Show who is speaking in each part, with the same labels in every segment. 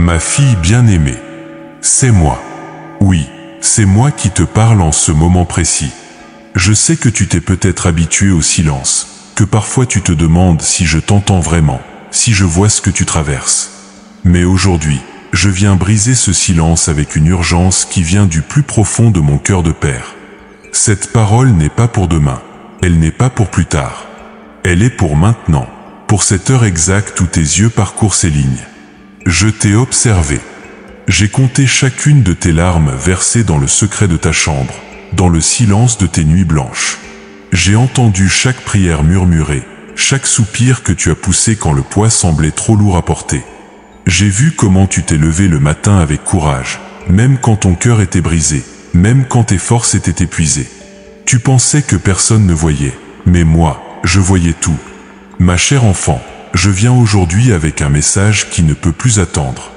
Speaker 1: Ma fille bien-aimée, c'est moi. Oui, c'est moi qui te parle en ce moment précis. Je sais que tu t'es peut-être habitué au silence, que parfois tu te demandes si je t'entends vraiment, si je vois ce que tu traverses. Mais aujourd'hui, je viens briser ce silence avec une urgence qui vient du plus profond de mon cœur de père. Cette parole n'est pas pour demain, elle n'est pas pour plus tard. Elle est pour maintenant, pour cette heure exacte où tes yeux parcourent ces lignes. Je t'ai observé. J'ai compté chacune de tes larmes versées dans le secret de ta chambre, dans le silence de tes nuits blanches. J'ai entendu chaque prière murmurée, chaque soupir que tu as poussé quand le poids semblait trop lourd à porter. J'ai vu comment tu t'es levé le matin avec courage, même quand ton cœur était brisé, même quand tes forces étaient épuisées. Tu pensais que personne ne voyait, mais moi, je voyais tout. Ma chère enfant, je viens aujourd'hui avec un message qui ne peut plus attendre.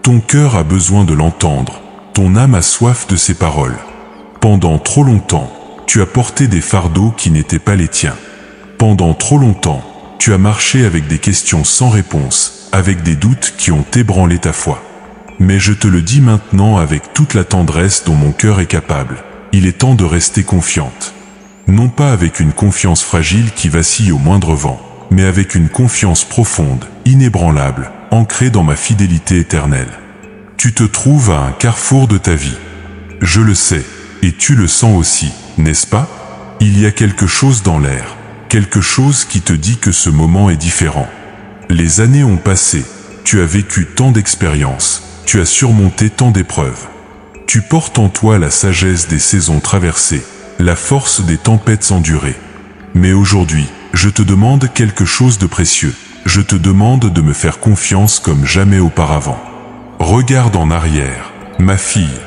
Speaker 1: Ton cœur a besoin de l'entendre, ton âme a soif de ces paroles. Pendant trop longtemps, tu as porté des fardeaux qui n'étaient pas les tiens. Pendant trop longtemps, tu as marché avec des questions sans réponse, avec des doutes qui ont ébranlé ta foi. Mais je te le dis maintenant avec toute la tendresse dont mon cœur est capable, il est temps de rester confiante. Non pas avec une confiance fragile qui vacille au moindre vent, mais avec une confiance profonde, inébranlable, ancrée dans ma fidélité éternelle. Tu te trouves à un carrefour de ta vie. Je le sais, et tu le sens aussi, n'est-ce pas? Il y a quelque chose dans l'air, quelque chose qui te dit que ce moment est différent. Les années ont passé, tu as vécu tant d'expériences, tu as surmonté tant d'épreuves. Tu portes en toi la sagesse des saisons traversées, la force des tempêtes endurées. Mais aujourd'hui, je te demande quelque chose de précieux. Je te demande de me faire confiance comme jamais auparavant. Regarde en arrière, ma fille.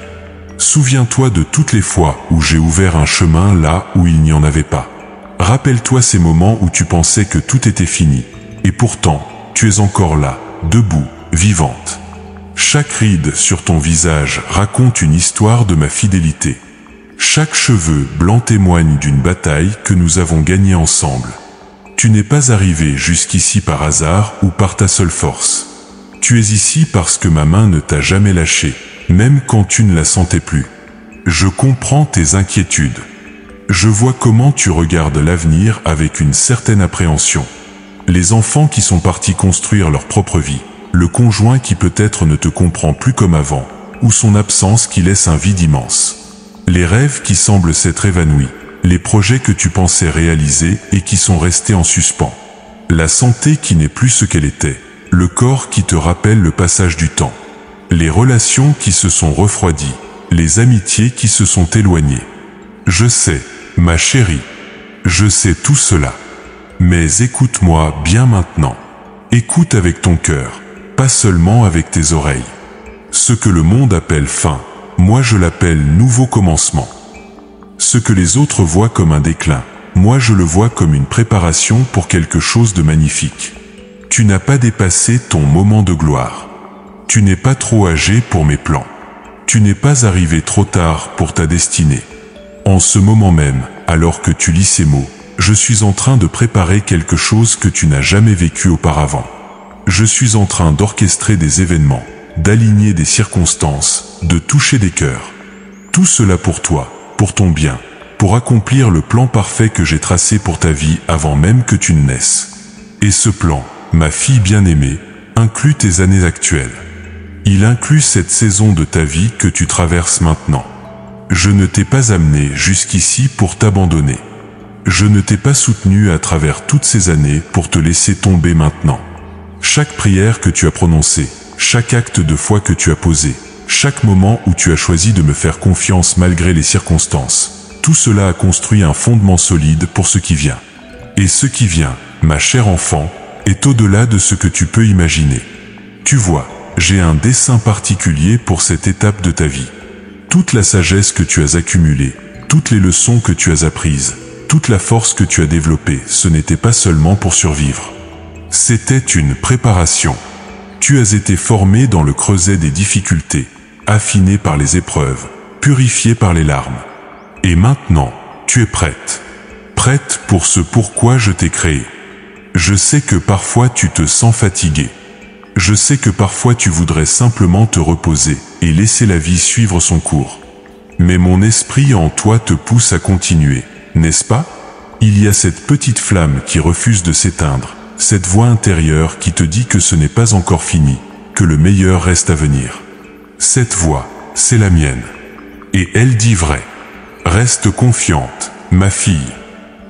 Speaker 1: Souviens-toi de toutes les fois où j'ai ouvert un chemin là où il n'y en avait pas. Rappelle-toi ces moments où tu pensais que tout était fini. Et pourtant, tu es encore là, debout, vivante. Chaque ride sur ton visage raconte une histoire de ma fidélité. Chaque cheveu blanc témoigne d'une bataille que nous avons gagnée ensemble. Tu n'es pas arrivé jusqu'ici par hasard ou par ta seule force. Tu es ici parce que ma main ne t'a jamais lâché, même quand tu ne la sentais plus. Je comprends tes inquiétudes. Je vois comment tu regardes l'avenir avec une certaine appréhension. Les enfants qui sont partis construire leur propre vie, le conjoint qui peut-être ne te comprend plus comme avant, ou son absence qui laisse un vide immense. Les rêves qui semblent s'être évanouis, les projets que tu pensais réaliser et qui sont restés en suspens. La santé qui n'est plus ce qu'elle était, le corps qui te rappelle le passage du temps. Les relations qui se sont refroidies, les amitiés qui se sont éloignées. Je sais, ma chérie, je sais tout cela. Mais écoute-moi bien maintenant. Écoute avec ton cœur, pas seulement avec tes oreilles. Ce que le monde appelle fin, moi je l'appelle nouveau commencement. Ce que les autres voient comme un déclin, moi je le vois comme une préparation pour quelque chose de magnifique. Tu n'as pas dépassé ton moment de gloire. Tu n'es pas trop âgé pour mes plans. Tu n'es pas arrivé trop tard pour ta destinée. En ce moment même, alors que tu lis ces mots, je suis en train de préparer quelque chose que tu n'as jamais vécu auparavant. Je suis en train d'orchestrer des événements, d'aligner des circonstances, de toucher des cœurs. Tout cela pour toi, pour ton bien, pour accomplir le plan parfait que j'ai tracé pour ta vie avant même que tu ne naisses. Et ce plan, ma fille bien-aimée, inclut tes années actuelles. Il inclut cette saison de ta vie que tu traverses maintenant. Je ne t'ai pas amené jusqu'ici pour t'abandonner. Je ne t'ai pas soutenu à travers toutes ces années pour te laisser tomber maintenant. Chaque prière que tu as prononcée, chaque acte de foi que tu as posé, chaque moment où tu as choisi de me faire confiance malgré les circonstances, tout cela a construit un fondement solide pour ce qui vient. Et ce qui vient, ma chère enfant, est au-delà de ce que tu peux imaginer. Tu vois, j'ai un dessein particulier pour cette étape de ta vie. Toute la sagesse que tu as accumulée, toutes les leçons que tu as apprises, toute la force que tu as développée, ce n'était pas seulement pour survivre. C'était une préparation. Tu as été formé dans le creuset des difficultés, affiné par les épreuves, purifié par les larmes. Et maintenant, tu es prête. Prête pour ce pourquoi je t'ai créé. Je sais que parfois tu te sens fatigué. Je sais que parfois tu voudrais simplement te reposer et laisser la vie suivre son cours. Mais mon esprit en toi te pousse à continuer, n'est-ce pas? Il y a cette petite flamme qui refuse de s'éteindre, cette voix intérieure qui te dit que ce n'est pas encore fini, que le meilleur reste à venir. Cette voix, c'est la mienne. Et elle dit vrai. Reste confiante, ma fille.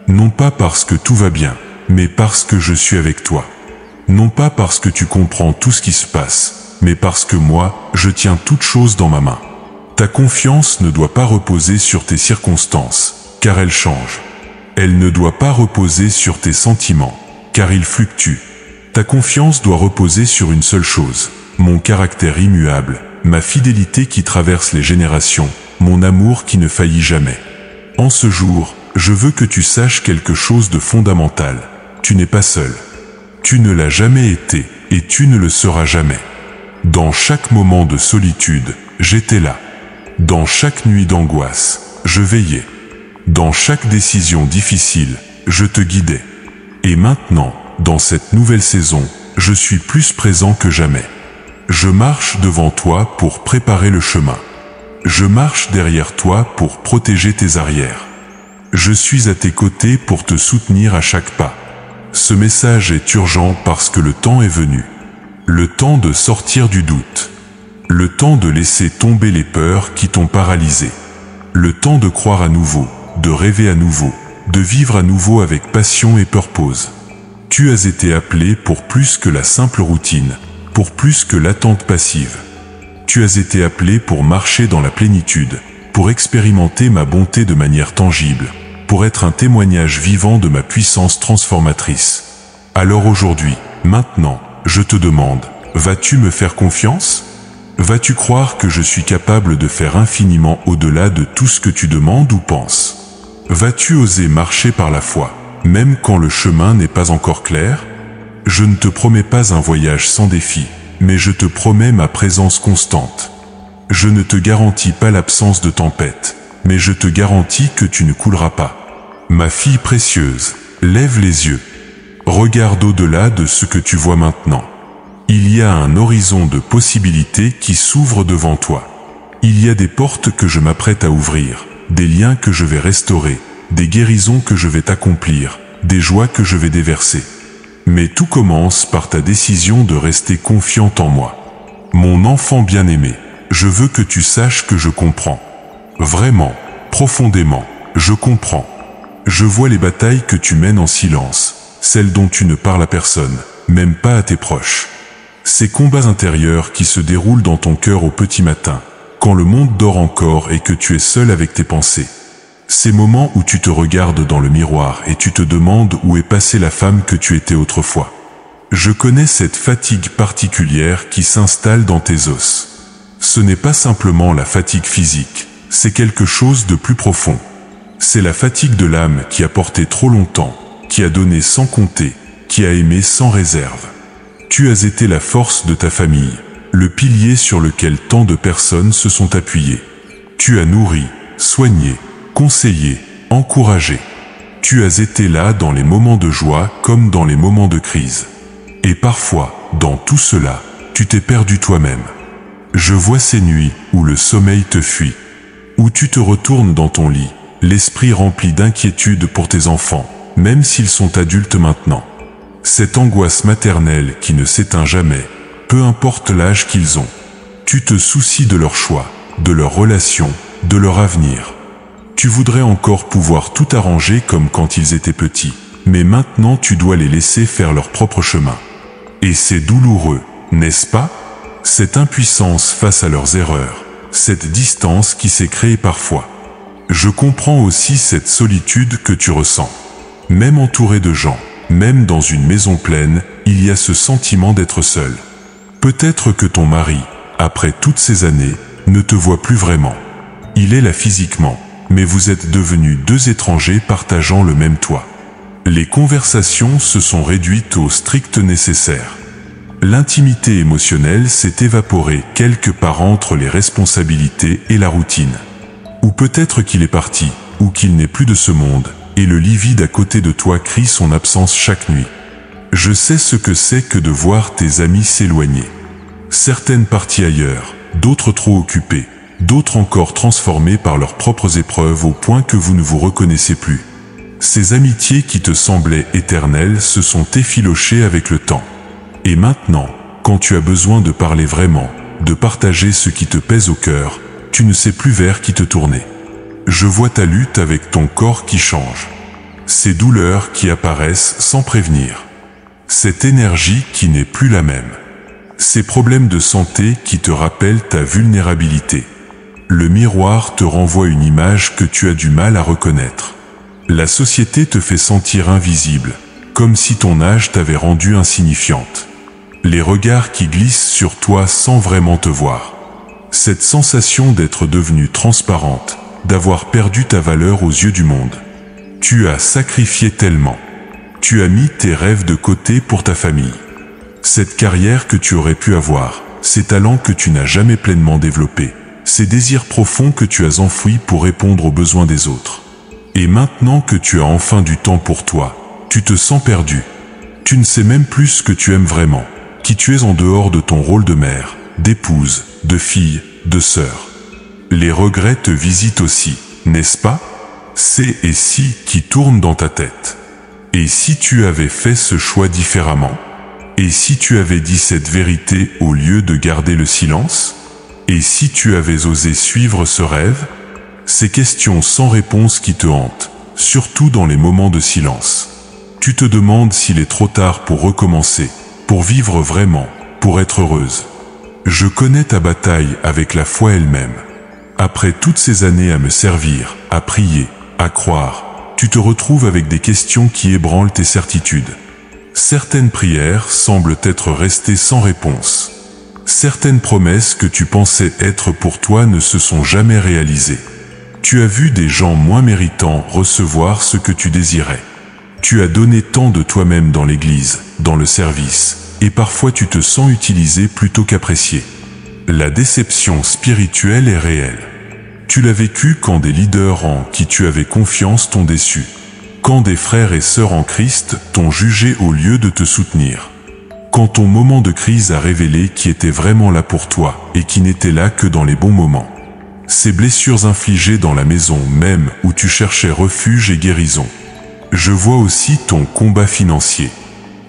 Speaker 1: Non pas parce que tout va bien, mais parce que je suis avec toi. Non pas parce que tu comprends tout ce qui se passe, mais parce que moi, je tiens toute chose dans ma main. Ta confiance ne doit pas reposer sur tes circonstances, car elles changent. Elle ne doit pas reposer sur tes sentiments, car ils fluctuent. Ta confiance doit reposer sur une seule chose, mon caractère immuable, ma fidélité qui traverse les générations, mon amour qui ne faillit jamais. En ce jour, je veux que tu saches quelque chose de fondamental. Tu n'es pas seul. Tu ne l'as jamais été, et tu ne le seras jamais. Dans chaque moment de solitude, j'étais là. Dans chaque nuit d'angoisse, je veillais. Dans chaque décision difficile, je te guidais. Et maintenant, dans cette nouvelle saison, je suis plus présent que jamais. Je marche devant toi pour préparer le chemin. Je marche derrière toi pour protéger tes arrières. Je suis à tes côtés pour te soutenir à chaque pas. Ce message est urgent parce que le temps est venu. Le temps de sortir du doute. Le temps de laisser tomber les peurs qui t'ont paralysé. Le temps de croire à nouveau, de rêver à nouveau, de vivre à nouveau avec passion et purpose. Tu as été appelé pour plus que la simple routine, pour plus que l'attente passive. Tu as été appelé pour marcher dans la plénitude, pour expérimenter ma bonté de manière tangible, pour être un témoignage vivant de ma puissance transformatrice. Alors aujourd'hui, maintenant, je te demande, vas-tu me faire confiance? Vas-tu croire que je suis capable de faire infiniment au-delà de tout ce que tu demandes ou penses? Vas-tu oser marcher par la foi, même quand le chemin n'est pas encore clair? Je ne te promets pas un voyage sans défi, mais je te promets ma présence constante. Je ne te garantis pas l'absence de tempête, mais je te garantis que tu ne couleras pas. Ma fille précieuse, lève les yeux. Regarde au-delà de ce que tu vois maintenant. Il y a un horizon de possibilités qui s'ouvre devant toi. Il y a des portes que je m'apprête à ouvrir, des liens que je vais restaurer, des guérisons que je vais accomplir, des joies que je vais déverser. Mais tout commence par ta décision de rester confiante en moi. Mon enfant bien-aimé, je veux que tu saches que je comprends. Vraiment, profondément, je comprends. Je vois les batailles que tu mènes en silence, celles dont tu ne parles à personne, même pas à tes proches. Ces combats intérieurs qui se déroulent dans ton cœur au petit matin, quand le monde dort encore et que tu es seul avec tes pensées. Ces moments où tu te regardes dans le miroir et tu te demandes où est passée la femme que tu étais autrefois. Je connais cette fatigue particulière qui s'installe dans tes os. Ce n'est pas simplement la fatigue physique, c'est quelque chose de plus profond. C'est la fatigue de l'âme qui a porté trop longtemps, qui a donné sans compter, qui a aimé sans réserve. Tu as été la force de ta famille, le pilier sur lequel tant de personnes se sont appuyées. Tu as nourri, soigné, conseillé, encouragé. Tu as été là dans les moments de joie comme dans les moments de crise. Et parfois, dans tout cela, tu t'es perdu toi-même. Je vois ces nuits où le sommeil te fuit, où tu te retournes dans ton lit, l'esprit rempli d'inquiétude pour tes enfants, même s'ils sont adultes maintenant. Cette angoisse maternelle qui ne s'éteint jamais, peu importe l'âge qu'ils ont. Tu te soucies de leurs choix, de leurs relations, de leur avenir. Tu voudrais encore pouvoir tout arranger comme quand ils étaient petits, mais maintenant tu dois les laisser faire leur propre chemin. Et c'est douloureux, n'est-ce pas? Cette impuissance face à leurs erreurs, cette distance qui s'est créée parfois. Je comprends aussi cette solitude que tu ressens. Même entouré de gens, même dans une maison pleine, il y a ce sentiment d'être seul. Peut-être que ton mari, après toutes ces années, ne te voit plus vraiment. Il est là physiquement, mais vous êtes devenus deux étrangers partageant le même toit. Les conversations se sont réduites au strict nécessaire. L'intimité émotionnelle s'est évaporée quelque part entre les responsabilités et la routine. Ou peut-être qu'il est parti, ou qu'il n'est plus de ce monde, et le lit vide à côté de toi crie son absence chaque nuit. Je sais ce que c'est que de voir tes amis s'éloigner. Certaines parties ailleurs, d'autres trop occupées, d'autres encore transformées par leurs propres épreuves au point que vous ne vous reconnaissez plus. Ces amitiés qui te semblaient éternelles se sont effilochées avec le temps. Et maintenant, quand tu as besoin de parler vraiment, de partager ce qui te pèse au cœur, tu ne sais plus vers qui te tourner. Je vois ta lutte avec ton corps qui change. Ces douleurs qui apparaissent sans prévenir. Cette énergie qui n'est plus la même. Ces problèmes de santé qui te rappellent ta vulnérabilité. Le miroir te renvoie une image que tu as du mal à reconnaître. La société te fait sentir invisible, comme si ton âge t'avait rendue insignifiante. Les regards qui glissent sur toi sans vraiment te voir. Cette sensation d'être devenue transparente, d'avoir perdu ta valeur aux yeux du monde. Tu as sacrifié tellement. Tu as mis tes rêves de côté pour ta famille. Cette carrière que tu aurais pu avoir, ces talents que tu n'as jamais pleinement développés, ces désirs profonds que tu as enfouis pour répondre aux besoins des autres. Et maintenant que tu as enfin du temps pour toi, tu te sens perdu. Tu ne sais même plus ce que tu aimes vraiment, qui tu es en dehors de ton rôle de mère, d'épouse, de fille, de sœur. Les regrets te visitent aussi, n'est-ce pas? C'est « et si » qui tourne dans ta tête. Et si tu avais fait ce choix différemment? Et si tu avais dit cette vérité au lieu de garder le silence? Et si tu avais osé suivre ce rêve? Ces questions sans réponse qui te hantent, surtout dans les moments de silence. Tu te demandes s'il est trop tard pour recommencer, pour vivre vraiment, pour être heureuse. Je connais ta bataille avec la foi elle-même. Après toutes ces années à me servir, à prier, à croire, tu te retrouves avec des questions qui ébranlent tes certitudes. Certaines prières semblent être restées sans réponse. Certaines promesses que tu pensais être pour toi ne se sont jamais réalisées. Tu as vu des gens moins méritants recevoir ce que tu désirais. Tu as donné tant de toi-même dans l'église, dans le service, et parfois tu te sens utilisé plutôt qu'apprécié. La déception spirituelle est réelle. Tu l'as vécu quand des leaders en qui tu avais confiance t'ont déçu. Quand des frères et sœurs en Christ t'ont jugé au lieu de te soutenir. Quand ton moment de crise a révélé qui était vraiment là pour toi et qui n'était là que dans les bons moments. Ces blessures infligées dans la maison même où tu cherchais refuge et guérison. Je vois aussi ton combat financier.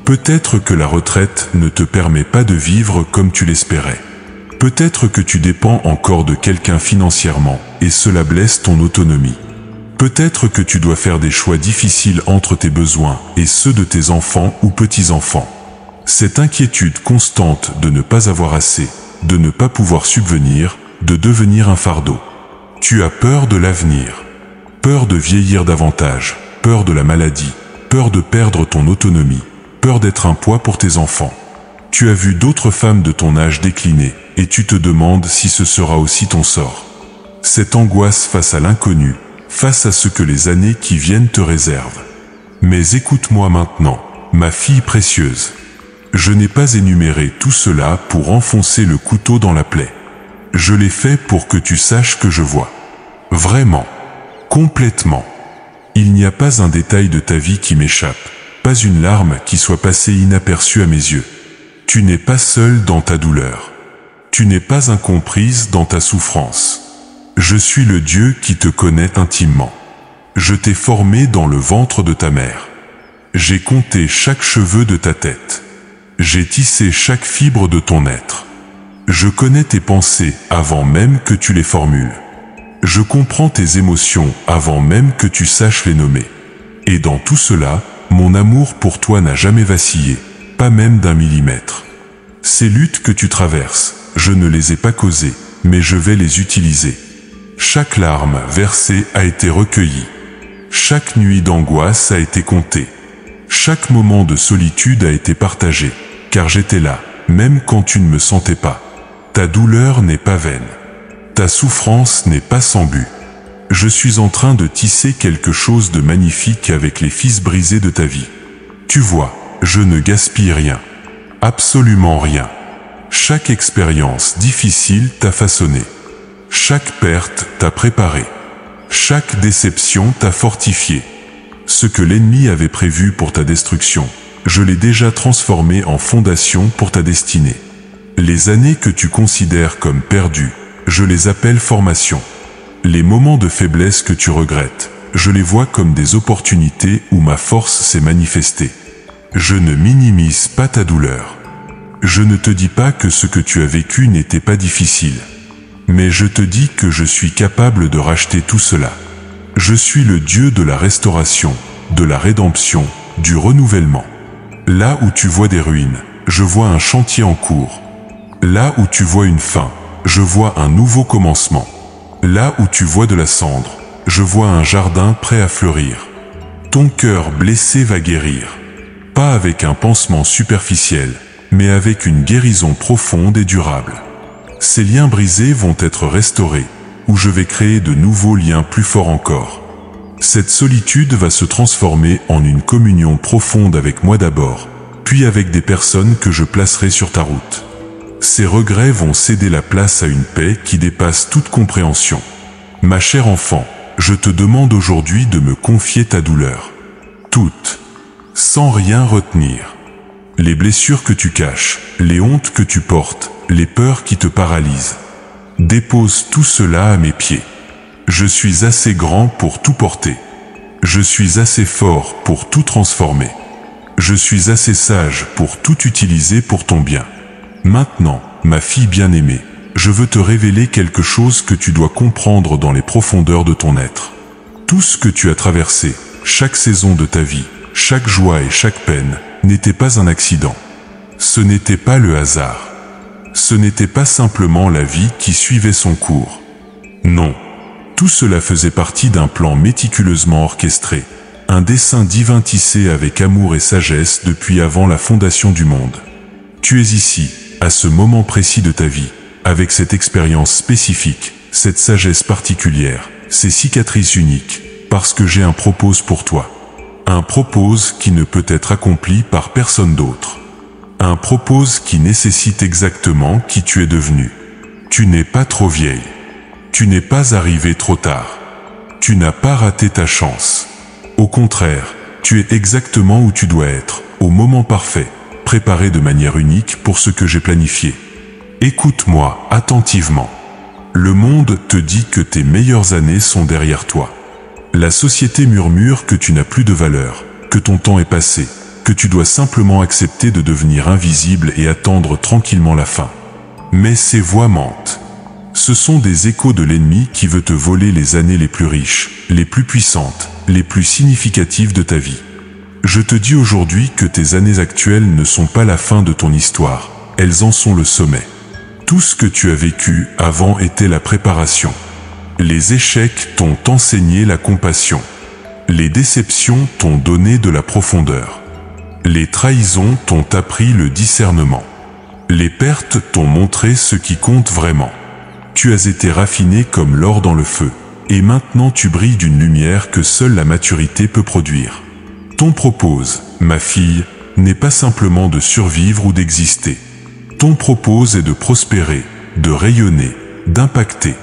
Speaker 1: Peut-être que la retraite ne te permet pas de vivre comme tu l'espérais. Peut-être que tu dépends encore de quelqu'un financièrement et cela blesse ton autonomie. Peut-être que tu dois faire des choix difficiles entre tes besoins et ceux de tes enfants ou petits-enfants. Cette inquiétude constante de ne pas avoir assez, de ne pas pouvoir subvenir, de devenir un fardeau. Tu as peur de l'avenir, peur de vieillir davantage, peur de la maladie, peur de perdre ton autonomie, peur d'être un poids pour tes enfants. Tu as vu d'autres femmes de ton âge décliner et tu te demandes si ce sera aussi ton sort. Cette angoisse face à l'inconnu, face à ce que les années qui viennent te réservent. Mais écoute-moi maintenant, ma fille précieuse. Je n'ai pas énuméré tout cela pour enfoncer le couteau dans la plaie. Je l'ai fait pour que tu saches que je vois. Vraiment. Complètement. Il n'y a pas un détail de ta vie qui m'échappe, pas une larme qui soit passée inaperçue à mes yeux. Tu n'es pas seule dans ta douleur. Tu n'es pas incomprise dans ta souffrance. Je suis le Dieu qui te connaît intimement. Je t'ai formé dans le ventre de ta mère. J'ai compté chaque cheveu de ta tête. J'ai tissé chaque fibre de ton être. Je connais tes pensées avant même que tu les formules. Je comprends tes émotions avant même que tu saches les nommer. Et dans tout cela, mon amour pour toi n'a jamais vacillé, pas même d'un millimètre. Ces luttes que tu traverses, je ne les ai pas causées, mais je vais les utiliser. Chaque larme versée a été recueillie. Chaque nuit d'angoisse a été comptée. Chaque moment de solitude a été partagé, car j'étais là, même quand tu ne me sentais pas. Ta douleur n'est pas vaine. Ta souffrance n'est pas sans but. Je suis en train de tisser quelque chose de magnifique avec les fils brisés de ta vie. Tu vois, je ne gaspille rien. Absolument rien. Chaque expérience difficile t'a façonné. Chaque perte t'a préparé. Chaque déception t'a fortifié. Ce que l'ennemi avait prévu pour ta destruction, je l'ai déjà transformé en fondation pour ta destinée. Les années que tu considères comme perdues, je les appelle formation. Les moments de faiblesse que tu regrettes, je les vois comme des opportunités où ma force s'est manifestée. Je ne minimise pas ta douleur. Je ne te dis pas que ce que tu as vécu n'était pas difficile. Mais je te dis que je suis capable de racheter tout cela. Je suis le Dieu de la restauration, de la rédemption, du renouvellement. Là où tu vois des ruines, je vois un chantier en cours. Là où tu vois une fin, je vois un nouveau commencement. Là où tu vois de la cendre, je vois un jardin prêt à fleurir. Ton cœur blessé va guérir. Pas avec un pansement superficiel, mais avec une guérison profonde et durable. Ces liens brisés vont être restaurés, où je vais créer de nouveaux liens plus forts encore. Cette solitude va se transformer en une communion profonde avec moi d'abord, puis avec des personnes que je placerai sur ta route. Ces regrets vont céder la place à une paix qui dépasse toute compréhension. Ma chère enfant, je te demande aujourd'hui de me confier ta douleur. Toute. Sans rien retenir. Les blessures que tu caches, les hontes que tu portes, les peurs qui te paralysent. Dépose tout cela à mes pieds. Je suis assez grand pour tout porter. Je suis assez fort pour tout transformer. Je suis assez sage pour tout utiliser pour ton bien. Maintenant, ma fille bien-aimée, je veux te révéler quelque chose que tu dois comprendre dans les profondeurs de ton être. Tout ce que tu as traversé, chaque saison de ta vie, chaque joie et chaque peine, n'était pas un accident. Ce n'était pas le hasard. Ce n'était pas simplement la vie qui suivait son cours. Non. Tout cela faisait partie d'un plan méticuleusement orchestré, un dessein divin tissé avec amour et sagesse depuis avant la fondation du monde. Tu es ici, à ce moment précis de ta vie, avec cette expérience spécifique, cette sagesse particulière, ces cicatrices uniques, parce que j'ai un propose pour toi. Un propose qui ne peut être accompli par personne d'autre. Un propose qui nécessite exactement qui tu es devenu. Tu n'es pas trop vieille. Tu n'es pas arrivé trop tard. Tu n'as pas raté ta chance. Au contraire, tu es exactement où tu dois être, au moment parfait, préparé de manière unique pour ce que j'ai planifié. Écoute-moi attentivement. Le monde te dit que tes meilleures années sont derrière toi. La société murmure que tu n'as plus de valeur, que ton temps est passé, que tu dois simplement accepter de devenir invisible et attendre tranquillement la fin. Mais ces voix mentent. Ce sont des échos de l'ennemi qui veut te voler les années les plus riches, les plus puissantes, les plus significatives de ta vie. Je te dis aujourd'hui que tes années actuelles ne sont pas la fin de ton histoire, elles en sont le sommet. Tout ce que tu as vécu avant était la préparation. Les échecs t'ont enseigné la compassion. Les déceptions t'ont donné de la profondeur. Les trahisons t'ont appris le discernement. Les pertes t'ont montré ce qui compte vraiment. Tu as été raffiné comme l'or dans le feu, et maintenant tu brilles d'une lumière que seule la maturité peut produire. Ton propose, ma fille, n'est pas simplement de survivre ou d'exister. Ton propose est de prospérer, de rayonner, d'impacter.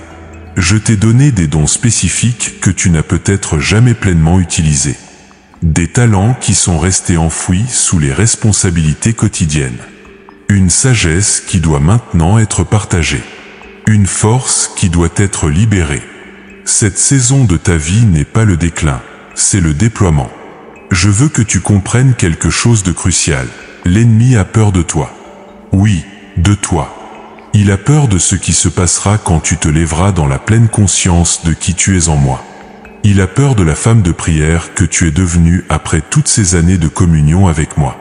Speaker 1: Je t'ai donné des dons spécifiques que tu n'as peut-être jamais pleinement utilisés. Des talents qui sont restés enfouis sous les responsabilités quotidiennes. Une sagesse qui doit maintenant être partagée. Une force qui doit être libérée. Cette saison de ta vie n'est pas le déclin, c'est le déploiement. Je veux que tu comprennes quelque chose de crucial. L'ennemi a peur de toi. Oui, de toi. Il a peur de ce qui se passera quand tu te lèveras dans la pleine conscience de qui tu es en moi. Il a peur de la femme de prière que tu es devenue après toutes ces années de communion avec moi.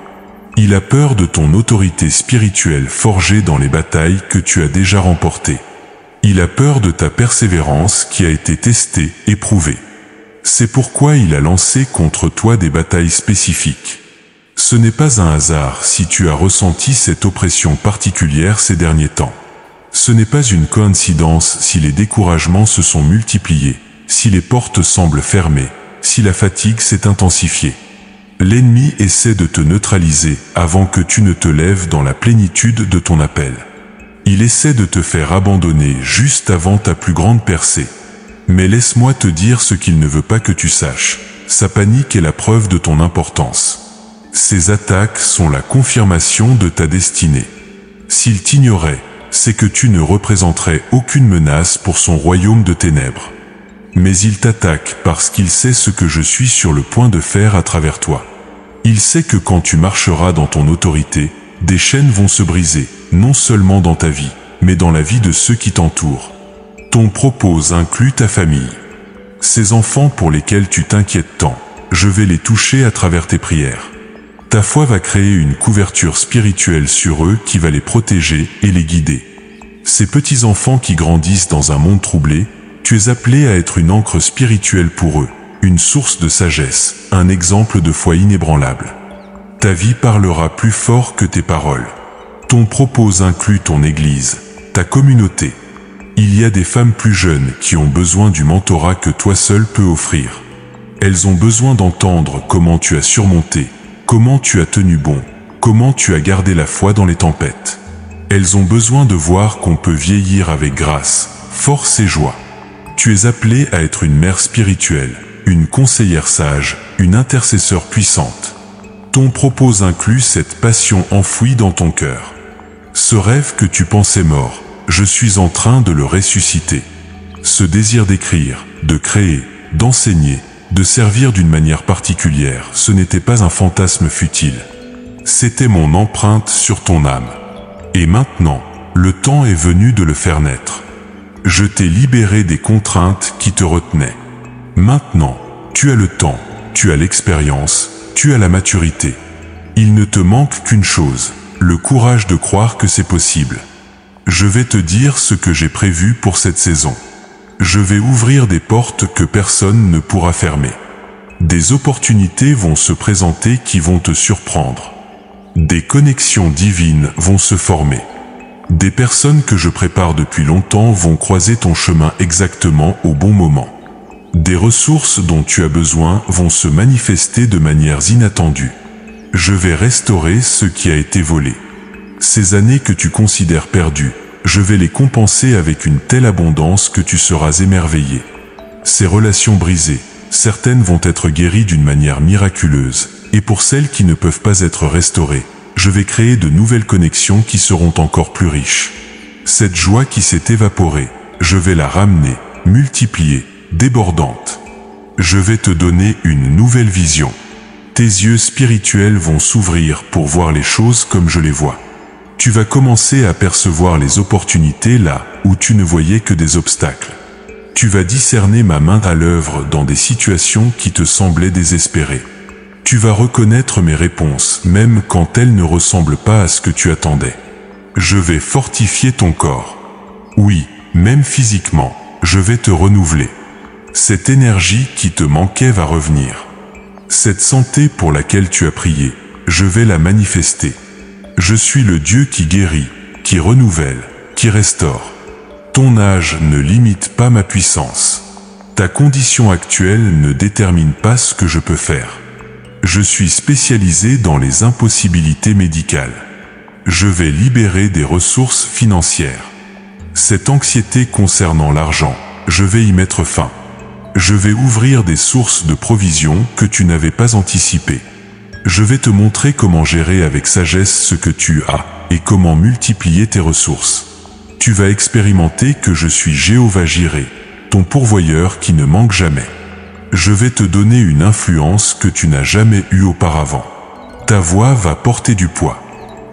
Speaker 1: Il a peur de ton autorité spirituelle forgée dans les batailles que tu as déjà remportées. Il a peur de ta persévérance qui a été testée, éprouvée. C'est pourquoi il a lancé contre toi des batailles spécifiques. Ce n'est pas un hasard si tu as ressenti cette oppression particulière ces derniers temps. Ce n'est pas une coïncidence si les découragements se sont multipliés, si les portes semblent fermées, si la fatigue s'est intensifiée. L'ennemi essaie de te neutraliser avant que tu ne te lèves dans la plénitude de ton appel. Il essaie de te faire abandonner juste avant ta plus grande percée. Mais laisse-moi te dire ce qu'il ne veut pas que tu saches. Sa panique est la preuve de ton importance. Ces attaques sont la confirmation de ta destinée. S'il t'ignorait, c'est que tu ne représenterais aucune menace pour son royaume de ténèbres. Mais il t'attaque parce qu'il sait ce que je suis sur le point de faire à travers toi. Il sait que quand tu marcheras dans ton autorité, des chaînes vont se briser, non seulement dans ta vie, mais dans la vie de ceux qui t'entourent. Ton propos inclut ta famille. Ces enfants pour lesquels tu t'inquiètes tant, je vais les toucher à travers tes prières. Ta foi va créer une couverture spirituelle sur eux qui va les protéger et les guider. Ces petits-enfants qui grandissent dans un monde troublé, tu es appelé à être une ancre spirituelle pour eux, une source de sagesse, un exemple de foi inébranlable. Ta vie parlera plus fort que tes paroles. Ton propos inclut ton Église, ta communauté. Il y a des femmes plus jeunes qui ont besoin du mentorat que toi seul peux offrir. Elles ont besoin d'entendre comment tu as surmonté, comment tu as tenu bon, comment tu as gardé la foi dans les tempêtes. Elles ont besoin de voir qu'on peut vieillir avec grâce, force et joie. Tu es appelé à être une mère spirituelle, une conseillère sage, une intercesseur puissante. Ton propos inclut cette passion enfouie dans ton cœur. Ce rêve que tu pensais mort, je suis en train de le ressusciter. Ce désir d'écrire, de créer, d'enseigner, de servir d'une manière particulière, ce n'était pas un fantasme futile. C'était mon empreinte sur ton âme. Et maintenant, le temps est venu de le faire naître. Je t'ai libéré des contraintes qui te retenaient. Maintenant, tu as le temps, tu as l'expérience, tu as la maturité. Il ne te manque qu'une chose, le courage de croire que c'est possible. Je vais te dire ce que j'ai prévu pour cette saison. Je vais ouvrir des portes que personne ne pourra fermer. Des opportunités vont se présenter qui vont te surprendre. Des connexions divines vont se former. Des personnes que je prépare depuis longtemps vont croiser ton chemin exactement au bon moment. Des ressources dont tu as besoin vont se manifester de manières inattendues. Je vais restaurer ce qui a été volé. Ces années que tu considères perdues, je vais les compenser avec une telle abondance que tu seras émerveillé. Ces relations brisées, certaines vont être guéries d'une manière miraculeuse, et pour celles qui ne peuvent pas être restaurées, je vais créer de nouvelles connexions qui seront encore plus riches. Cette joie qui s'est évaporée, je vais la ramener, multipliée, débordante. Je vais te donner une nouvelle vision. Tes yeux spirituels vont s'ouvrir pour voir les choses comme je les vois. Tu vas commencer à percevoir les opportunités là où tu ne voyais que des obstacles. Tu vas discerner ma main à l'œuvre dans des situations qui te semblaient désespérées. Tu vas reconnaître mes réponses, même quand elles ne ressemblent pas à ce que tu attendais. Je vais fortifier ton corps. Oui, même physiquement, je vais te renouveler. Cette énergie qui te manquait va revenir. Cette santé pour laquelle tu as prié, je vais la manifester. Je suis le Dieu qui guérit, qui renouvelle, qui restaure. Ton âge ne limite pas ma puissance. Ta condition actuelle ne détermine pas ce que je peux faire. Je suis spécialisé dans les impossibilités médicales. Je vais libérer des ressources financières. Cette anxiété concernant l'argent, je vais y mettre fin. Je vais ouvrir des sources de provision que tu n'avais pas anticipées. Je vais te montrer comment gérer avec sagesse ce que tu as et comment multiplier tes ressources. Tu vas expérimenter que je suis Jéhovah Jireh, ton pourvoyeur qui ne manque jamais. Je vais te donner une influence que tu n'as jamais eue auparavant. Ta voix va porter du poids.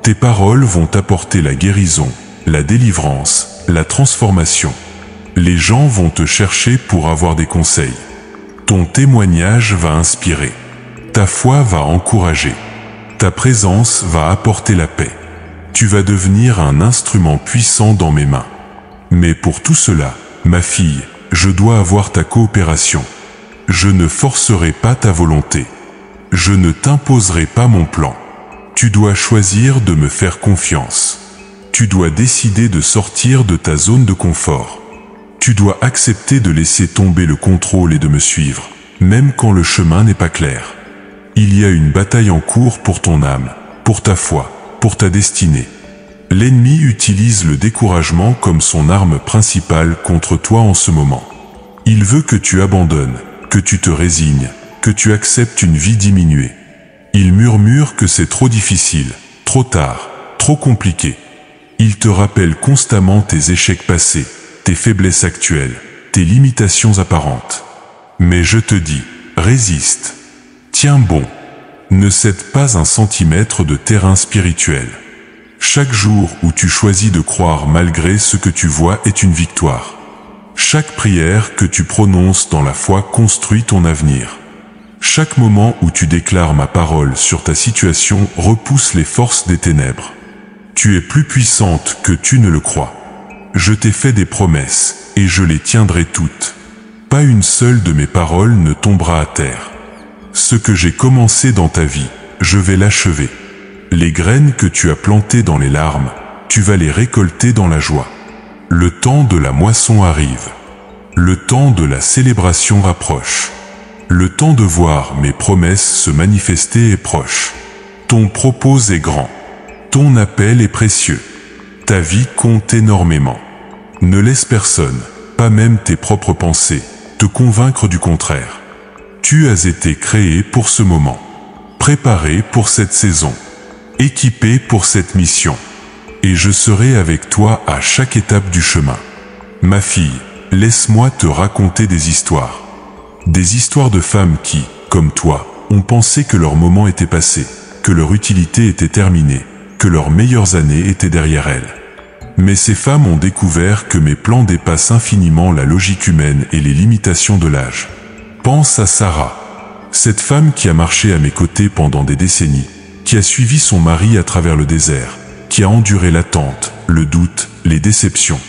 Speaker 1: Tes paroles vont apporter la guérison, la délivrance, la transformation. Les gens vont te chercher pour avoir des conseils. Ton témoignage va inspirer. Ta foi va encourager. Ta présence va apporter la paix. Tu vas devenir un instrument puissant dans mes mains. Mais pour tout cela, ma fille, je dois avoir ta coopération. Je ne forcerai pas ta volonté. Je ne t'imposerai pas mon plan. Tu dois choisir de me faire confiance. Tu dois décider de sortir de ta zone de confort. Tu dois accepter de laisser tomber le contrôle et de me suivre, même quand le chemin n'est pas clair. Il y a une bataille en cours pour ton âme, pour ta foi, pour ta destinée. L'ennemi utilise le découragement comme son arme principale contre toi en ce moment. Il veut que tu abandonnes, que tu te résignes, que tu acceptes une vie diminuée. Ils murmurent que c'est trop difficile, trop tard, trop compliqué. Ils te rappellent constamment tes échecs passés, tes faiblesses actuelles, tes limitations apparentes. Mais je te dis, résiste. Tiens bon. Ne cède pas un centimètre de terrain spirituel. Chaque jour où tu choisis de croire malgré ce que tu vois est une victoire. Chaque prière que tu prononces dans la foi construit ton avenir. Chaque moment où tu déclares ma parole sur ta situation repousse les forces des ténèbres. Tu es plus puissante que tu ne le crois. Je t'ai fait des promesses, et je les tiendrai toutes. Pas une seule de mes paroles ne tombera à terre. Ce que j'ai commencé dans ta vie, je vais l'achever. Les graines que tu as plantées dans les larmes, tu vas les récolter dans la joie. Le temps de la moisson arrive. Le temps de la célébration rapproche. Le temps de voir mes promesses se manifester est proche. Ton propos est grand. Ton appel est précieux. Ta vie compte énormément. Ne laisse personne, pas même tes propres pensées, te convaincre du contraire. Tu as été créé pour ce moment, préparé pour cette saison, équipé pour cette mission. Et je serai avec toi à chaque étape du chemin. Ma fille, laisse-moi te raconter des histoires. Des histoires de femmes qui, comme toi, ont pensé que leur moment était passé, que leur utilité était terminée, que leurs meilleures années étaient derrière elles. Mais ces femmes ont découvert que mes plans dépassent infiniment la logique humaine et les limitations de l'âge. Pense à Sarah, cette femme qui a marché à mes côtés pendant des décennies, qui a suivi son mari à travers le désert, qui a enduré l'attente, le doute, les déceptions.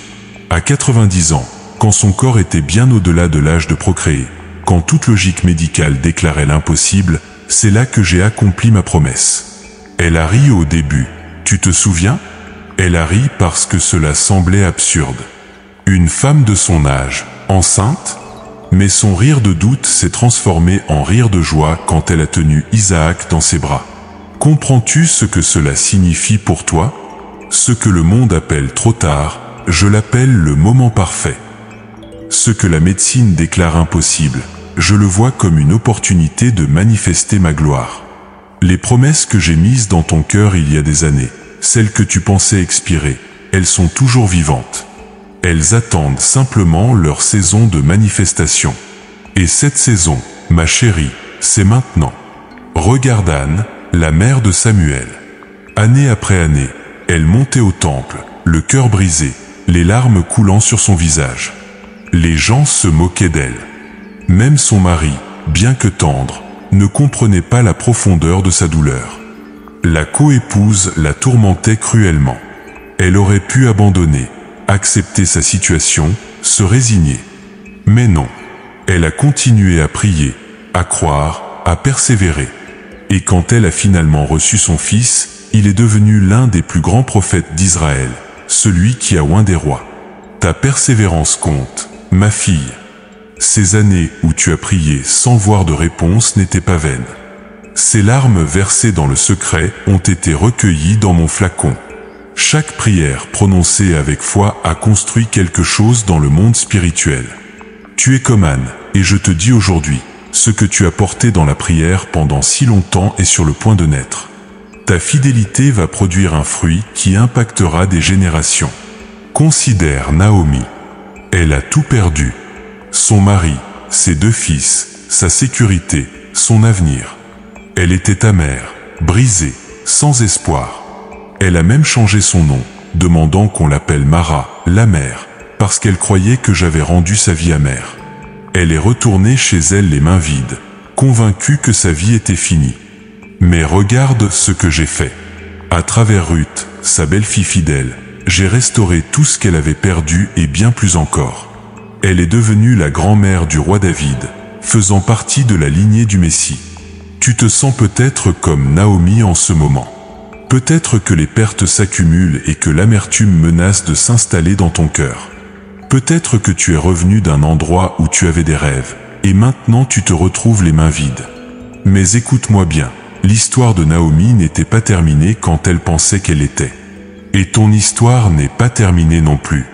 Speaker 1: À 90 ans, quand son corps était bien au-delà de l'âge de procréer, quand toute logique médicale déclarait l'impossible, c'est là que j'ai accompli ma promesse. Elle a ri au début, tu te souviens ? Elle a ri parce que cela semblait absurde. Une femme de son âge, enceinte ? Mais son rire de doute s'est transformé en rire de joie quand elle a tenu Isaac dans ses bras. Comprends-tu ce que cela signifie pour toi ? Ce que le monde appelle trop tard, je l'appelle le moment parfait. Ce que la médecine déclare impossible, je le vois comme une opportunité de manifester ma gloire. Les promesses que j'ai mises dans ton cœur il y a des années, celles que tu pensais expirer, elles sont toujours vivantes. Elles attendent simplement leur saison de manifestation. Et cette saison, ma chérie, c'est maintenant. Regarde Anne, la mère de Samuel. Année après année, elle montait au temple, le cœur brisé, les larmes coulant sur son visage. Les gens se moquaient d'elle. Même son mari, bien que tendre, ne comprenait pas la profondeur de sa douleur. La coépouse la tourmentait cruellement. Elle aurait pu abandonner, accepter sa situation, se résigner. Mais non, elle a continué à prier, à croire, à persévérer. Et quand elle a finalement reçu son fils, il est devenu l'un des plus grands prophètes d'Israël, celui qui a oint des rois. Ta persévérance compte, ma fille. Ces années où tu as prié sans voir de réponse n'étaient pas vaines. Ces larmes versées dans le secret ont été recueillies dans mon flacon. Chaque prière prononcée avec foi a construit quelque chose dans le monde spirituel. Tu es comme Anne, et je te dis aujourd'hui, ce que tu as porté dans la prière pendant si longtemps est sur le point de naître. Ta fidélité va produire un fruit qui impactera des générations. Considère Naomi. Elle a tout perdu. Son mari, ses 2 fils, sa sécurité, son avenir. Elle était amère, brisée, sans espoir. Elle a même changé son nom, demandant qu'on l'appelle Mara, l'amère, parce qu'elle croyait que j'avais rendu sa vie amère. Elle est retournée chez elle les mains vides, convaincue que sa vie était finie. Mais regarde ce que j'ai fait. À travers Ruth, sa belle-fille fidèle, j'ai restauré tout ce qu'elle avait perdu et bien plus encore. Elle est devenue la grand-mère du roi David, faisant partie de la lignée du Messie. Tu te sens peut-être comme Naomi en ce moment. Peut-être que les pertes s'accumulent et que l'amertume menace de s'installer dans ton cœur. Peut-être que tu es revenu d'un endroit où tu avais des rêves, et maintenant tu te retrouves les mains vides. Mais écoute-moi bien, l'histoire de Naomi n'était pas terminée quand elle pensait qu'elle était. Et ton histoire n'est pas terminée non plus.